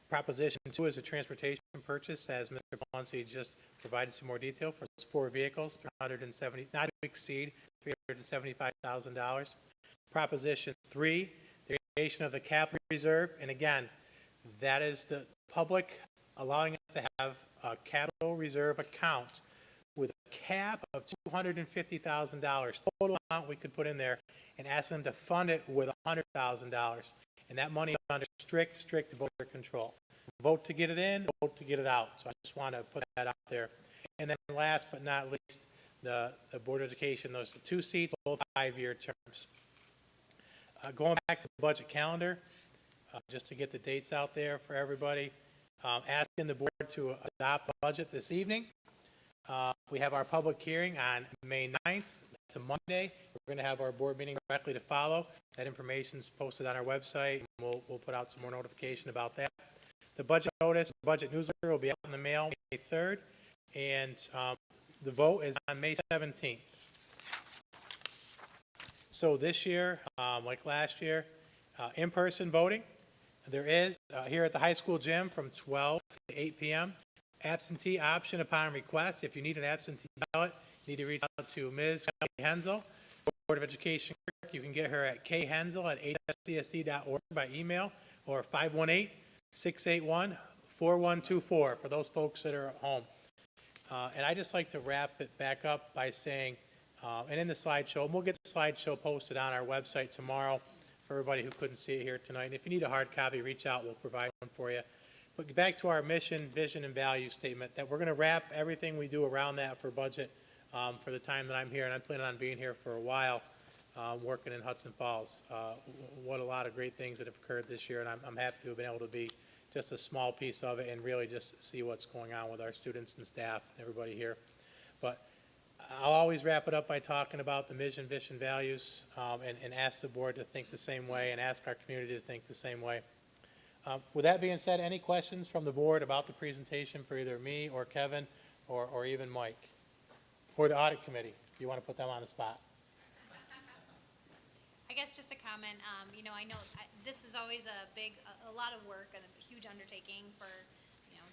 Speaker 3: Proposition 2 is a transportation purchase, as Mr. Ponce just provided some more detail for those 4 vehicles, not to exceed $375,000. Proposition 3, the creation of the capital reserve. And again, that is the public allowing us to have a capital reserve account with a cap of $250,000, total amount we could put in there, and ask them to fund it with $100,000. And that money is under strict voter control. Vote to get it in, vote to get it out. So I just want to put that out there. And then last but not least, the Board of Education, those 2 seats, both 5-year terms. Going back to the budget calendar, just to get the dates out there for everybody, asking the board to adopt the budget this evening. We have our public hearing on May 9th. It's a Monday. We're going to have our board meeting directly to follow. That information is posted on our website. We'll put out some more notification about that. The budget notice, budget newsletter will be out in the mail May 3rd, and the vote is on May 17th. So this year, like last year, in-person voting, there is here at the high school gym from 12 to 8 p.m. Absentee option upon request. If you need an absentee ballot, you need to reach out to Ms. Hensel, Board of Education clerk. You can get her at khensel@hscsd.org by email or 518-681-4124 for those folks that are at home. And I just like to wrap it back up by saying, and in the slideshow, and we'll get the slideshow posted on our website tomorrow for everybody who couldn't see it here tonight. And if you need a hard copy, reach out. We'll provide one for you. But back to our mission, vision, and value statement, that we're going to wrap everything we do around that for budget for the time that I'm here, and I'm planning on being here for a while, working in Hudson Falls. What a lot of great things that have occurred this year, and I'm happy to have been able to be just a small piece of it and really just see what's going on with our students and staff and everybody here. But I'll always wrap it up by talking about the mission, vision, values, and ask the board to think the same way and ask our community to think the same way. With that being said, any questions from the board about the presentation for either me or Kevin or even Mike? Or the audit committee, if you want to put them on the spot.
Speaker 5: I guess just a comment, I know this is always a lot of work and a huge undertaking for,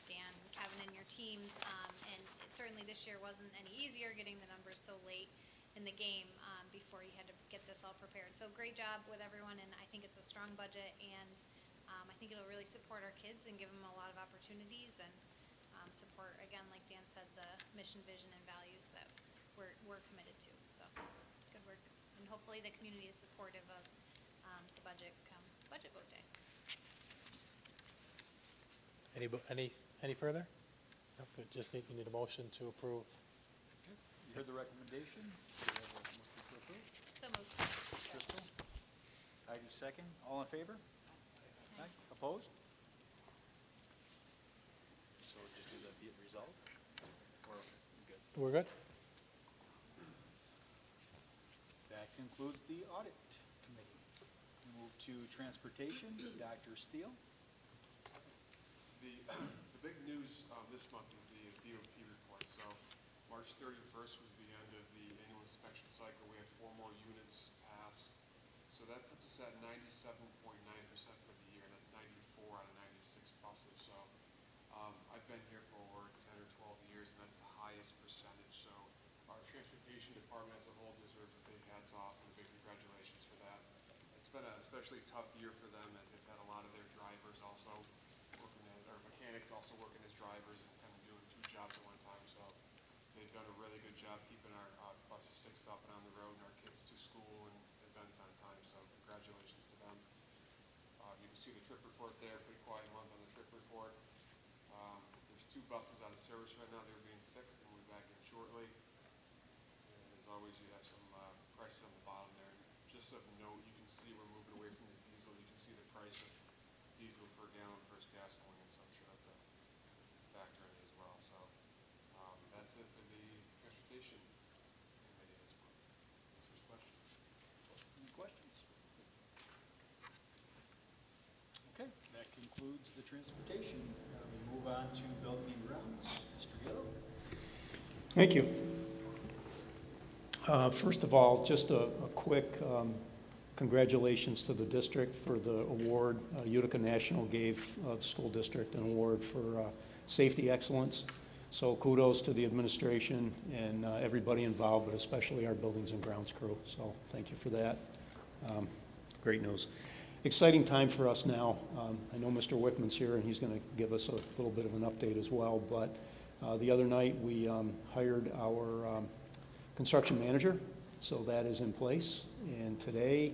Speaker 5: Dan, Kevin, and your teams. And certainly this year wasn't any easier getting the numbers so late in the game before you had to get this all prepared. So great job with everyone, and I think it's a strong budget, and I think it'll really support our kids and give them a lot of opportunities and support, again, like Dan said, the mission, vision, and values that we're committed to. So good work. And hopefully the community is supportive of the budget come budget vote day.
Speaker 3: Any further? No, good. Just think you need a motion to approve.
Speaker 1: Okay. You heard the recommendation. Do you have a motion to approve?
Speaker 5: So moved.
Speaker 1: Crystal? Heidi, second. All in favor? Aye. Opposed? So we'll just do the result? Or we good?
Speaker 3: We're good?
Speaker 1: That concludes the audit committee. Move to transportation, Dr. Steele.
Speaker 8: The big news this month is the DOT report. So March 31st was the end of the annual inspection cycle. We had 4 more units pass. So that puts us at 97.9% for the year, and that's 94 out of 96 buses. So I've been here for over 10 or 12 years, and that's the highest percentage. So our transportation department as a whole deserves a big hats off and a big congratulations for that. It's been an especially tough year for them, as they've had a lot of their drivers also working as, or mechanics also working as drivers and kind of doing 2 jobs at one time. So they've done a really good job keeping our buses fixed up and on the road and our kids to school and events on time. So congratulations to them. You can see the trip report there, pretty quiet month on the trip report. There's 2 buses out of service right now. They're being fixed and we'll be back in shortly. And as always, you have some prices on the bottom there. And just of note, you can see we're moving away from the diesel. You can see the price of diesel per gallon versus gasoline, and so I'm sure that's a factor in it as well. So that's it for the transportation committee this month. Answers questions.
Speaker 1: Any questions? Okay, that concludes the transportation. We move on to building and grounds. Mr. Gillo?
Speaker 9: Thank you. First of all, just a quick congratulations to the district for the award. Utica National gave the school district an award for safety excellence. So kudos to the administration and everybody involved, but especially our buildings and grounds crew. So thank you for that. Great news. Exciting time for us now. I know Mr. Wickman's here, and he's going to give us a little bit of an update as well, but the other night, we hired our construction manager, so that is in place. And today,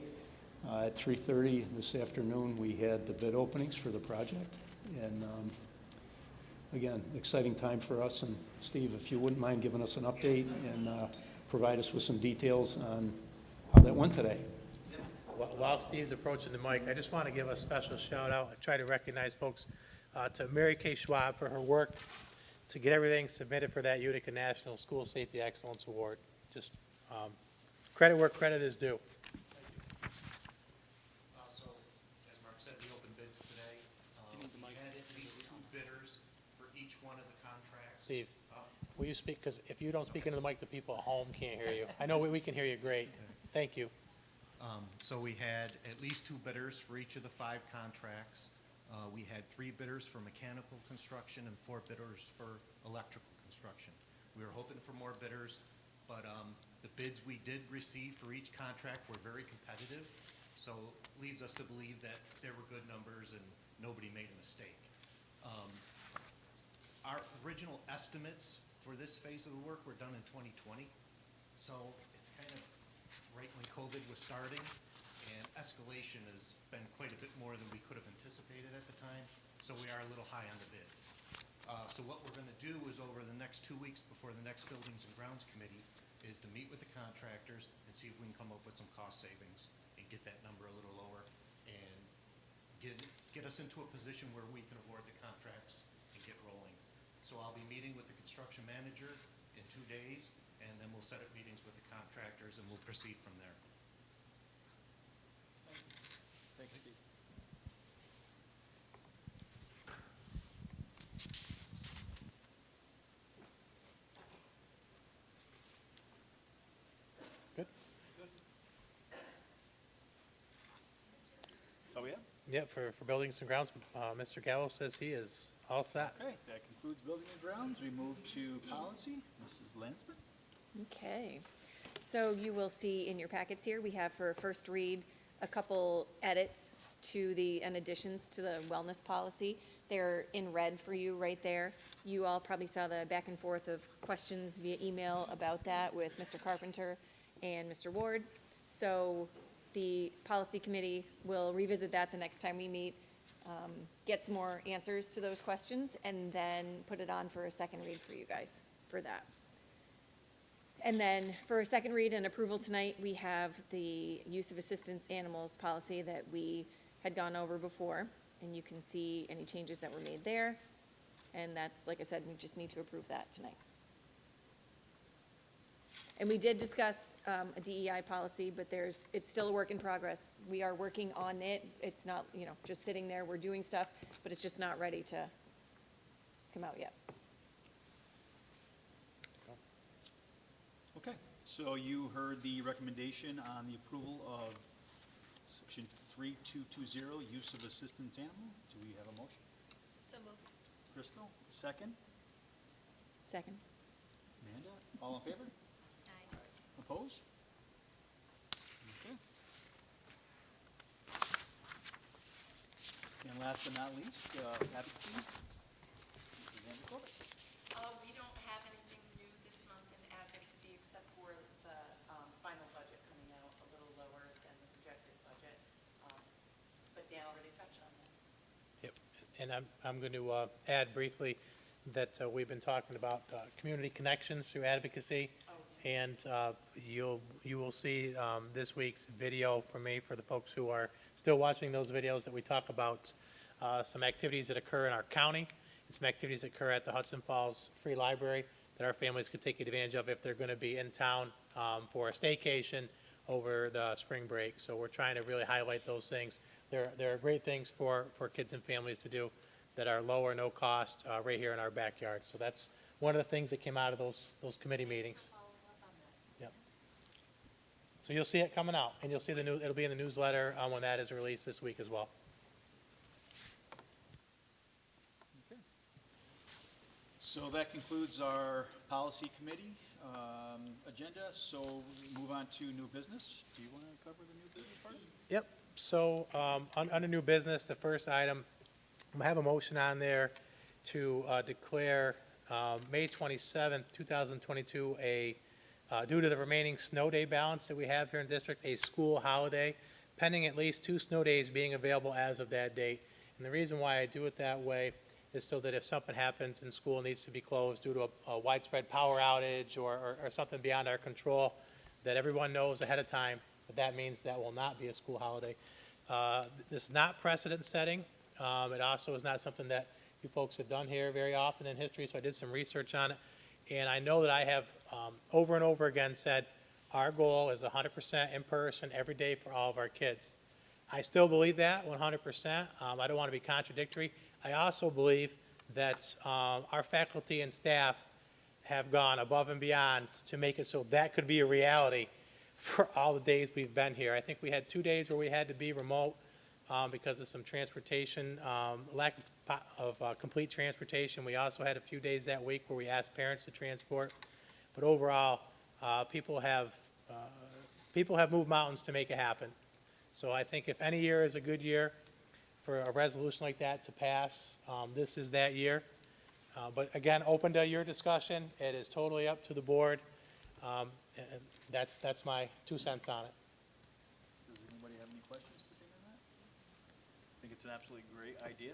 Speaker 9: at 3:30 this afternoon, we had the bid openings for the project. And again, exciting time for us. And Steve, if you wouldn't mind giving us an update and provide us with some details on how that went today.
Speaker 3: While Steve's approaching the mic, I just want to give a special shout out. I try to recognize folks to Mary Kay Schwab for her work to get everything submitted for that Utica National School Safety Excellence Award. Just credit where credit is due.
Speaker 10: So, as Mark said, we opened bids today. We had at least 2 bidders for each one of the contracts.
Speaker 3: Steve, will you speak? Because if you don't speak into the mic, the people at home can't hear you. I know we can hear you great. Thank you.
Speaker 10: So we had at least 2 bidders for each of the 5 contracts. We had 3 bidders for mechanical construction and 4 bidders for electrical construction. We were hoping for more bidders, but the bids we did receive for each contract were very competitive, so leads us to believe that there were good numbers and nobody made a mistake. Our original estimates for this phase of the work were done in 2020, so it's kind of right when COVID was starting, and escalation has been quite a bit more than we could have anticipated at the time, so we are a little high on the bids. So what we're gonna do is over the next 2 weeks before the next Buildings and Grounds Committee is to meet with the contractors and see if we can come up with some cost savings and get that number a little lower and get us into a position where we can award the contracts and get rolling. So I'll be meeting with the construction manager in 2 days, and then we'll set up meetings with the contractors, and we'll proceed from there.
Speaker 1: Thanks, Steve.
Speaker 3: Good.
Speaker 1: Oh, yeah?
Speaker 3: Yeah, for Buildings and Grounds, Mr. Gallo says he is all set.
Speaker 1: Okay, that concludes Building and Grounds. We move to Policy. Mrs. Lansman?
Speaker 2: Okay. So you will see in your packets here, we have for first read, a couple edits to and additions to the wellness policy. They're in red for you right there. You all probably saw the back and forth of questions via email about that with Mr. Carpenter and Mr. Ward. So the policy committee will revisit that the next time we meet, get some more answers to those questions, and then put it on for a second read for you guys for that. And then for a second read and approval tonight, we have the use of assistance animals policy that we had gone over before, and you can see any changes that were made there. And that's, like I said, we just need to approve that tonight. And we did discuss a DEI policy, but it's still a work in progress. We are working on it. It's not, just sitting there. We're doing stuff, but it's just not ready to come out yet.
Speaker 1: Okay, so you heard the recommendation on the approval of section 3220, use of assistance animal. Do we have a motion?
Speaker 5: So moved.
Speaker 1: Crystal, second.
Speaker 2: Second.
Speaker 1: Amanda, all in favor?
Speaker 5: Aye.
Speaker 1: Opposed? Okay. And last but not least, advocacy. Mrs. Vanderkolk.
Speaker 11: We don't have anything new this month in advocacy except for the final budget coming out a little lower than the projected budget. But Dan already touched on that.
Speaker 3: Yep. And I'm going to add briefly that we've been talking about community connections through advocacy. And you will see this week's video from me for the folks who are still watching those videos that we talk about some activities that occur in our county and some activities that occur at the Hudson Falls Free Library that our families could take advantage of if they're going to be in town for a staycation over the spring break. So we're trying to really highlight those things. There are great things for kids and families to do that are low or no cost right here in our backyard. So that's one of the things that came out of those committee meetings. Yep. So you'll see it coming out, and you'll see it'll be in the newsletter when that is released this week as well.
Speaker 1: Okay. So that concludes our policy committee. agenda, so move on to new business. Do you want to cover the new business part?
Speaker 3: Yep, so, under new business, the first item, I have a motion on there to, declare, May 27th, 2022, due to the remaining snow day balance that we have here in the district, a school holiday, pending at least 2 snow days being available as of that date. And the reason why I do it that way is so that if something happens and school needs to be closed due to a widespread power outage or something beyond our control, that everyone knows ahead of time that that means that will not be a school holiday. This is not precedent setting. It also is not something that you folks have done here very often in history, so I did some research on it. And I know that I have over and over again said our goal is 100% in person every day for all of our kids. I still believe that 100%. I don't want to be contradictory. I also believe that our faculty and staff have gone above and beyond to make it so that could be a reality for all the days we've been here. I think we had 2 days where we had to be remote because of some transportation, lack of complete transportation. We also had a few days that week where we asked parents to transport. But overall, people have moved mountains to make it happen. So I think if any year is a good year for a resolution like that to pass, this is that year. But again, open to your discussion. It is totally up to the board. And that's my 2 cents on it.
Speaker 1: Does anybody have any questions pertaining to that? I think it's an absolutely great idea.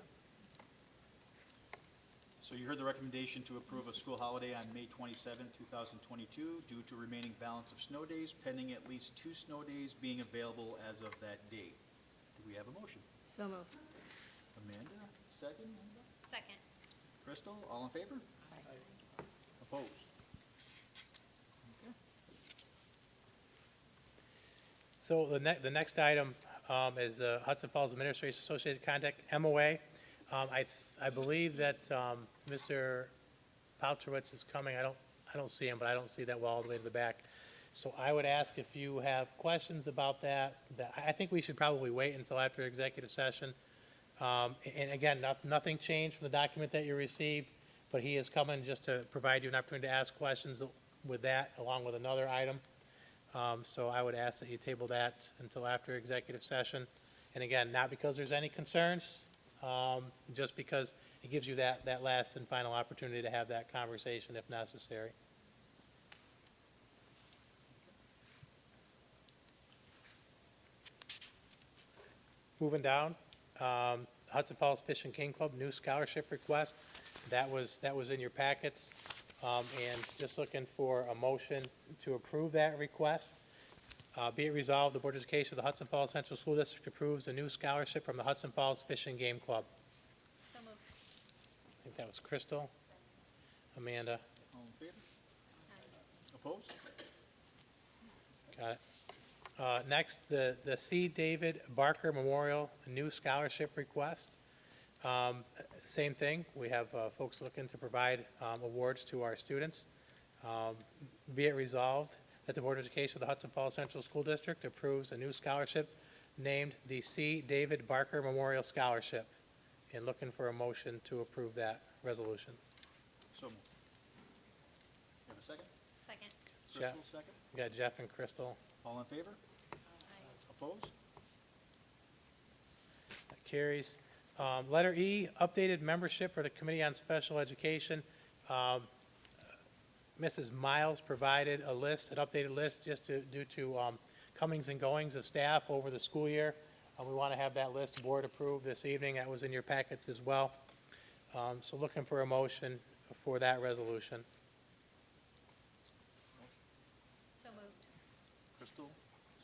Speaker 1: So you heard the recommendation to approve a school holiday on May 27, 2022, due to remaining balance of snow days, pending at least 2 snow days being available as of that date. Do we have a motion?
Speaker 2: So moved.
Speaker 1: Amanda, second?
Speaker 5: Second.
Speaker 1: Crystal, all in favor? Opposed? Okay.
Speaker 3: So the next item is the Hudson Falls Administration Associated Contact, MOA. I believe that Mr. Paltrowitz is coming. I don't see him, but I don't see that well all the way to the back. So I would ask if you have questions about that. I think we should probably wait until after executive session. And again, nothing changed from the document that you received, but he is coming just to provide you an opportunity to ask questions with that, along with another item. So I would ask that you table that until after executive session. And again, not because there's any concerns, just because it gives you that last and final opportunity to have that conversation if necessary. Moving down, Hudson Falls Fish and Game Club, new scholarship request. That was in your packets. And just looking for a motion to approve that request. Be it resolved, the Board of Education of the Hudson Falls Central School District approves a new scholarship from the Hudson Falls Fish and Game Club.
Speaker 5: So moved.
Speaker 3: I think that was Crystal. Amanda,
Speaker 1: All in favor? Opposed?
Speaker 3: got it. Next, the C. David Barker Memorial new scholarship request. Same thing, we have folks looking to provide awards to our students. Be it resolved that the Board of Education of the Hudson Falls Central School District approves a new scholarship named the C. David Barker Memorial Scholarship, and looking for a motion to approve that resolution.
Speaker 1: So moved. You have a second?
Speaker 5: Second.
Speaker 3: Jeff.
Speaker 1: Crystal, second?
Speaker 3: We got Jeff and Crystal.
Speaker 1: All in favor? Opposed?
Speaker 3: That carries. Letter E, updated membership for the Committee on Special Education. Mrs. Miles provided a list, an updated list, just due to comings and goings of staff over the school year. We want to have that list board approved this evening. That was in your packets as well. So looking for a motion for that resolution.
Speaker 5: So moved.
Speaker 1: Crystal,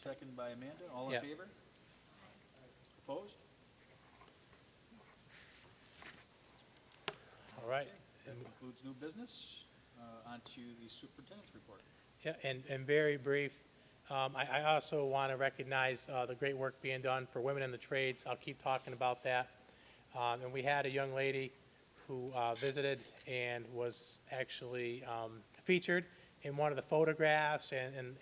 Speaker 1: second by Amanda. All in
Speaker 3: Yeah.
Speaker 1: favor? Opposed?
Speaker 3: All right.
Speaker 1: That concludes new business. On to the superintendent's report.
Speaker 3: Yeah, and very brief, I also want to recognize the great work being done for women in the trades. I'll keep talking about that. And we had a young lady who visited and was actually featured in one of the photographs and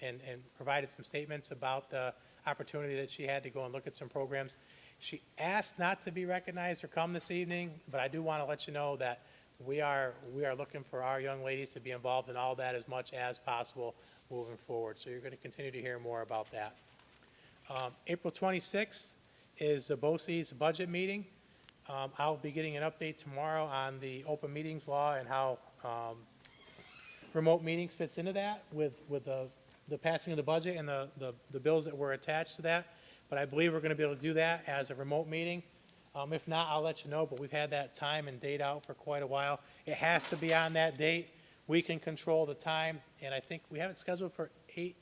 Speaker 3: provided some statements about the opportunity that she had to go and look at some programs. She asked not to be recognized or come this evening, but I do want to let you know that we are looking for our young ladies to be involved in all that as much as possible moving forward. So you're going to continue to hear more about that. April 26th is the Boces budget meeting. I'll be getting an update tomorrow on the open meetings law and how remote meetings fits into that with the passing of the budget and the bills that were attached to that. But I believe we're going to be able to do that as a remote meeting. If not, I'll let you know, but we've had that time and date out for quite a while. It has to be on that date. We can control the time, and I think we have it scheduled for 8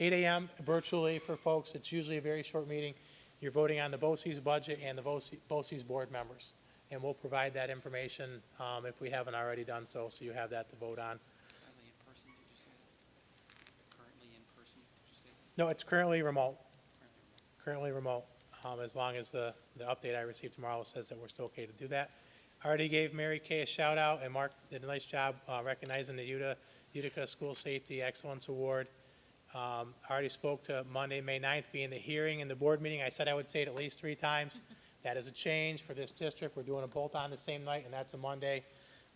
Speaker 3: a.m. virtually for folks. It's usually a very short meeting. You're voting on the Boces budget and the Boces board members. And we'll provide that information if we haven't already done so you have that to vote on.
Speaker 6: Currently in person, did you say that? Currently in person, did you say that?
Speaker 3: No, it's currently remote.
Speaker 6: Currently remote.
Speaker 3: Currently remote, as long as the update I received tomorrow says that we're still okay to do that. I already gave Mary Kay a shout out, and Mark did a nice job recognizing the Utica School Safety Excellence Award. I already spoke to Monday, May 9th being the hearing and the board meeting. I said I would say it at least 3 times. That is a change for this district. We're doing them both on the same night, and that's a Monday.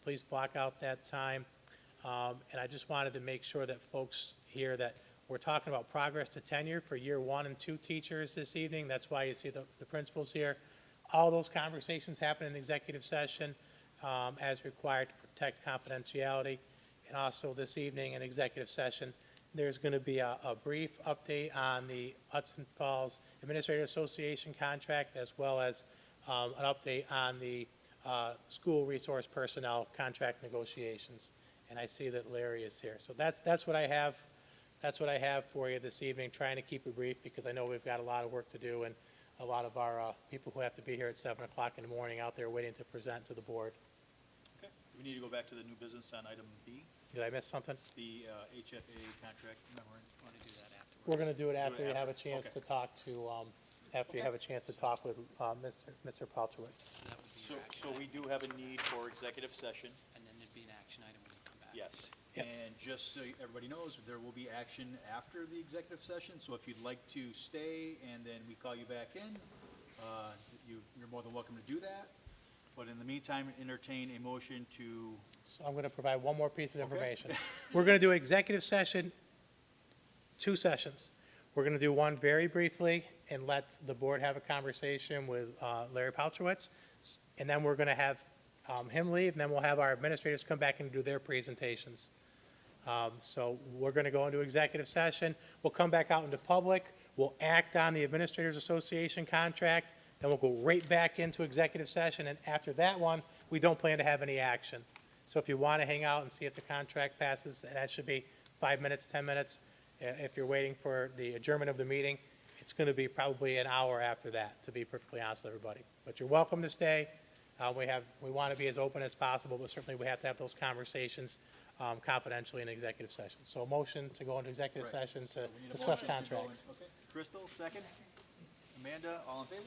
Speaker 3: Please block out that time. And I just wanted to make sure that folks hear that we're talking about progress to tenure for year 1 and 2 teachers this evening. That's why you see the principals here. All those conversations happen in executive session as required to protect confidentiality. And also this evening in executive session, there's going to be a brief update on the Hudson Falls Administrative Association contract, as well as an update on the school resource personnel contract negotiations. And I see that Larry is here. So that's what I have. That's what I have for you this evening, trying to keep it brief because I know we've got a lot of work to do and a lot of our people who have to be here at 7 o'clock in the morning out there waiting to present to the board.
Speaker 1: Okay, we need to go back to the new business on item B,
Speaker 3: Did I miss something?
Speaker 1: the HFA contract memorandum.
Speaker 6: Want to do that afterwards?
Speaker 3: We're going to do it after
Speaker 1: Do it
Speaker 3: you have a
Speaker 1: after?
Speaker 3: chance
Speaker 1: Okay.
Speaker 3: to talk to, after you have a chance to talk with Mr. Palchowitz.
Speaker 6: So that would be
Speaker 1: So,
Speaker 6: your action
Speaker 1: so we
Speaker 6: item,
Speaker 1: do have a need for executive session,
Speaker 6: and then there'd be an action item when you come back.
Speaker 1: yes.
Speaker 3: Yep.
Speaker 1: And just so everybody knows, there will be action after the executive session, so if you'd like to stay and then we call you back in, you're more than welcome to do that. But in the meantime, entertain a motion to,
Speaker 3: So I'm going to provide one more piece of
Speaker 1: Okay.
Speaker 3: information. We're going to do executive session, 2 sessions. We're going to do one very briefly and let the board have a conversation with Larry Palchowitz. And then we're going to have him leave, and then we'll have our administrators come back and do their presentations. So we're going to go into executive session. We'll come back out into public. We'll act on the Administrators Association contract. Then we'll go right back into executive session. And after that one, we don't plan to have any action. So if you want to hang out and see if the contract passes, that should be 5 minutes, 10 minutes. If you're waiting for the adjournment of the meeting, it's going to be probably an hour after that, to be perfectly honest with everybody. But you're welcome to stay. We want to be as open as possible, but certainly we have to have those conversations confidentially in executive session. So a motion to go into executive
Speaker 1: Right.
Speaker 3: session to
Speaker 1: we need a
Speaker 3: discuss
Speaker 1: motion to go in.
Speaker 3: contracts.
Speaker 1: Okay, Crystal, second. Amanda, all in favor?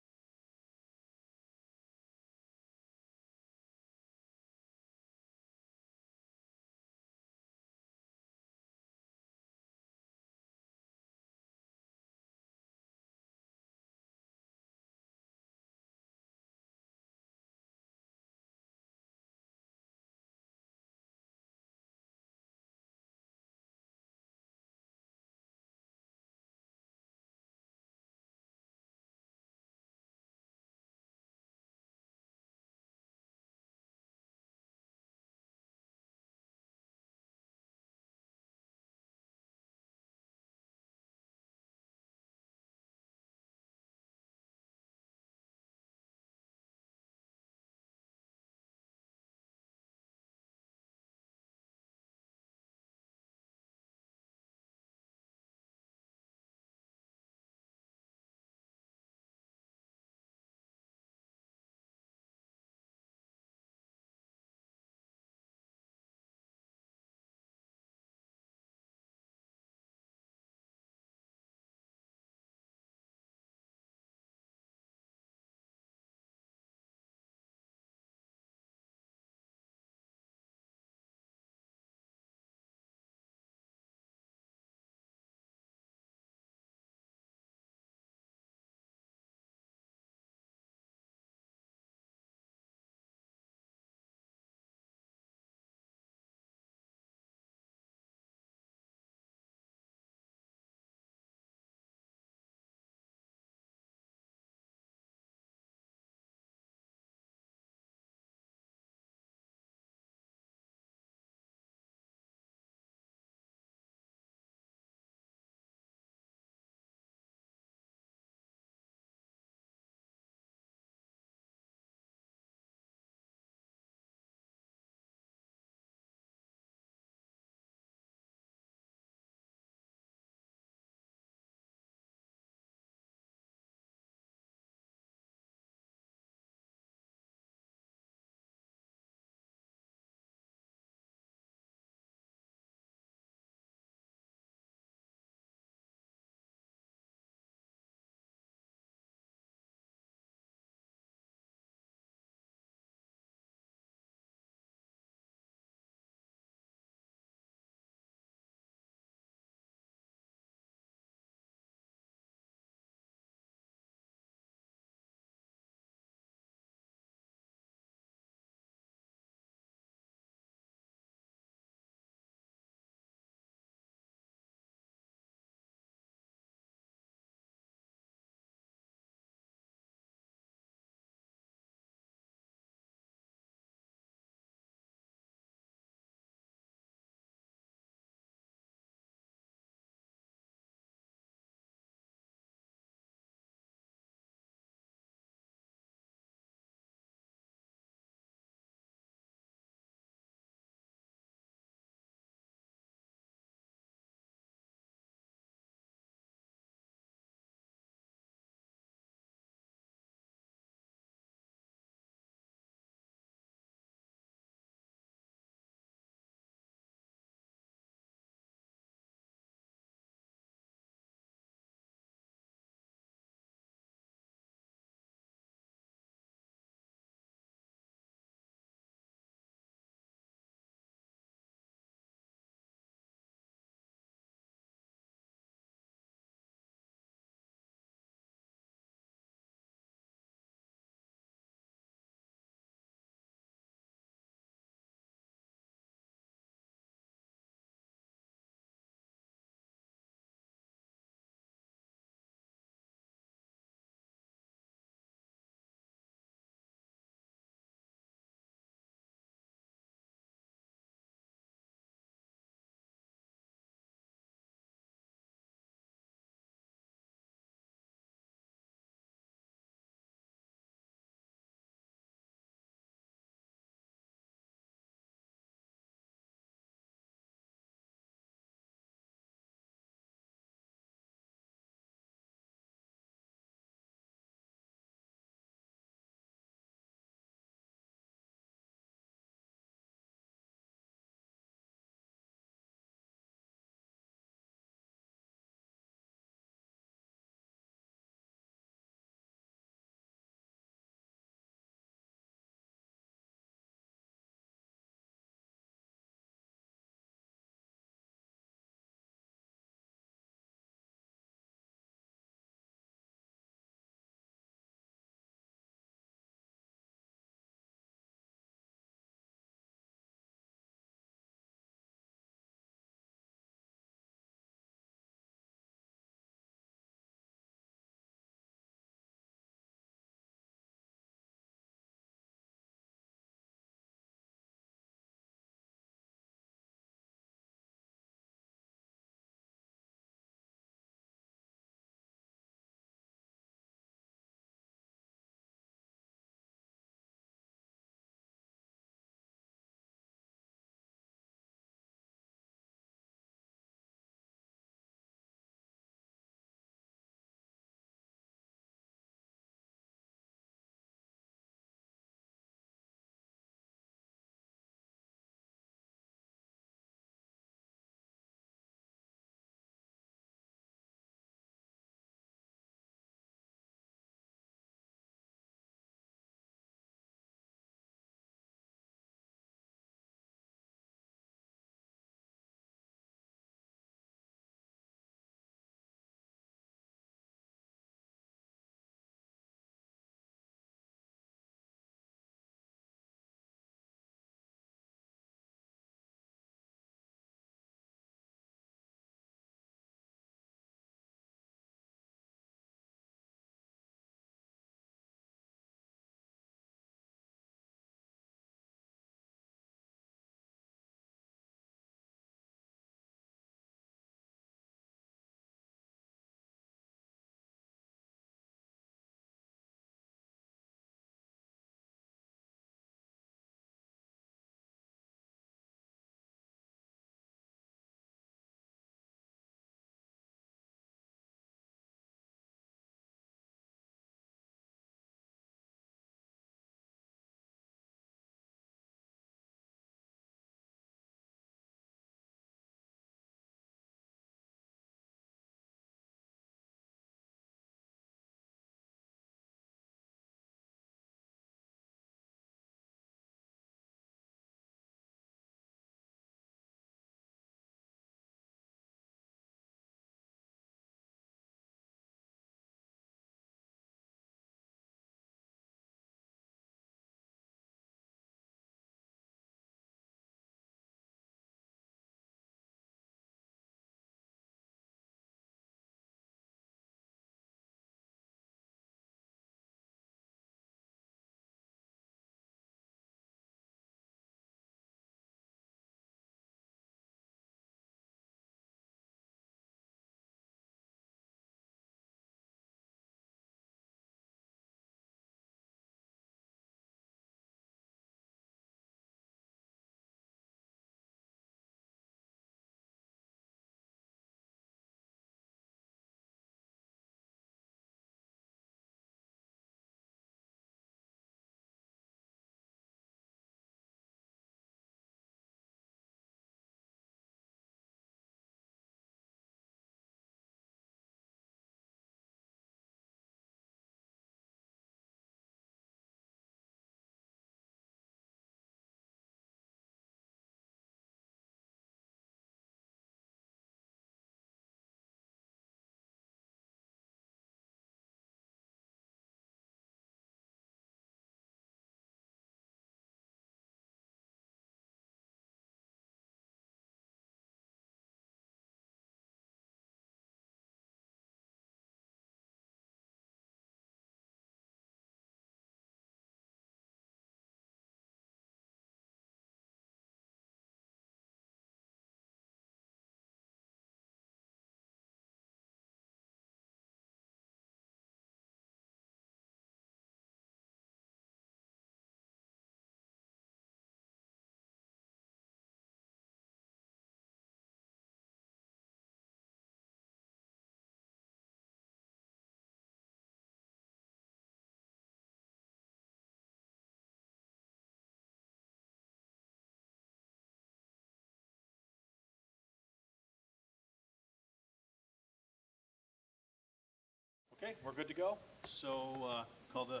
Speaker 1: Okay, we're good to go. So, call the.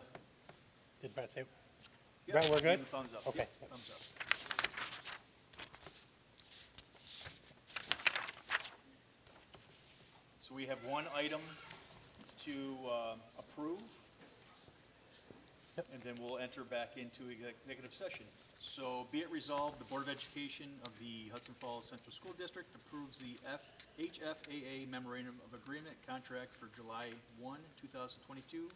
Speaker 3: Did Brett say?
Speaker 1: Yeah,
Speaker 3: Brett, we're good?
Speaker 1: give the thumbs up.
Speaker 3: Okay.
Speaker 1: Yep, thumbs up. So we have one item to approve.
Speaker 3: Yep.
Speaker 1: And then we'll enter back into executive session. So be it resolved, the Board of Education of the Hudson Falls Central School District approves the Hfaa Memorandum of Agreement contract for July 1, 2022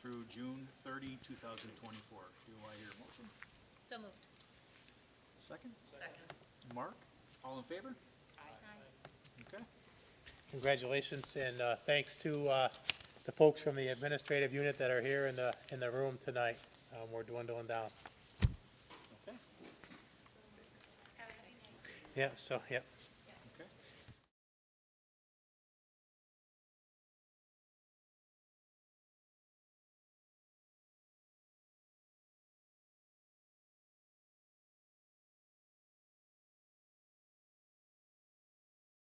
Speaker 1: through June 30, 2024. Do I hear a motion?
Speaker 5: So moved.
Speaker 1: Second?
Speaker 11: Second.
Speaker 1: Mark, all in favor?
Speaker 11: Aye.
Speaker 1: Okay.
Speaker 3: Congratulations, and thanks to the folks from the administrative unit that are here in the room tonight. We're dwindling down.
Speaker 1: Okay.
Speaker 3: Yeah, so, yeah.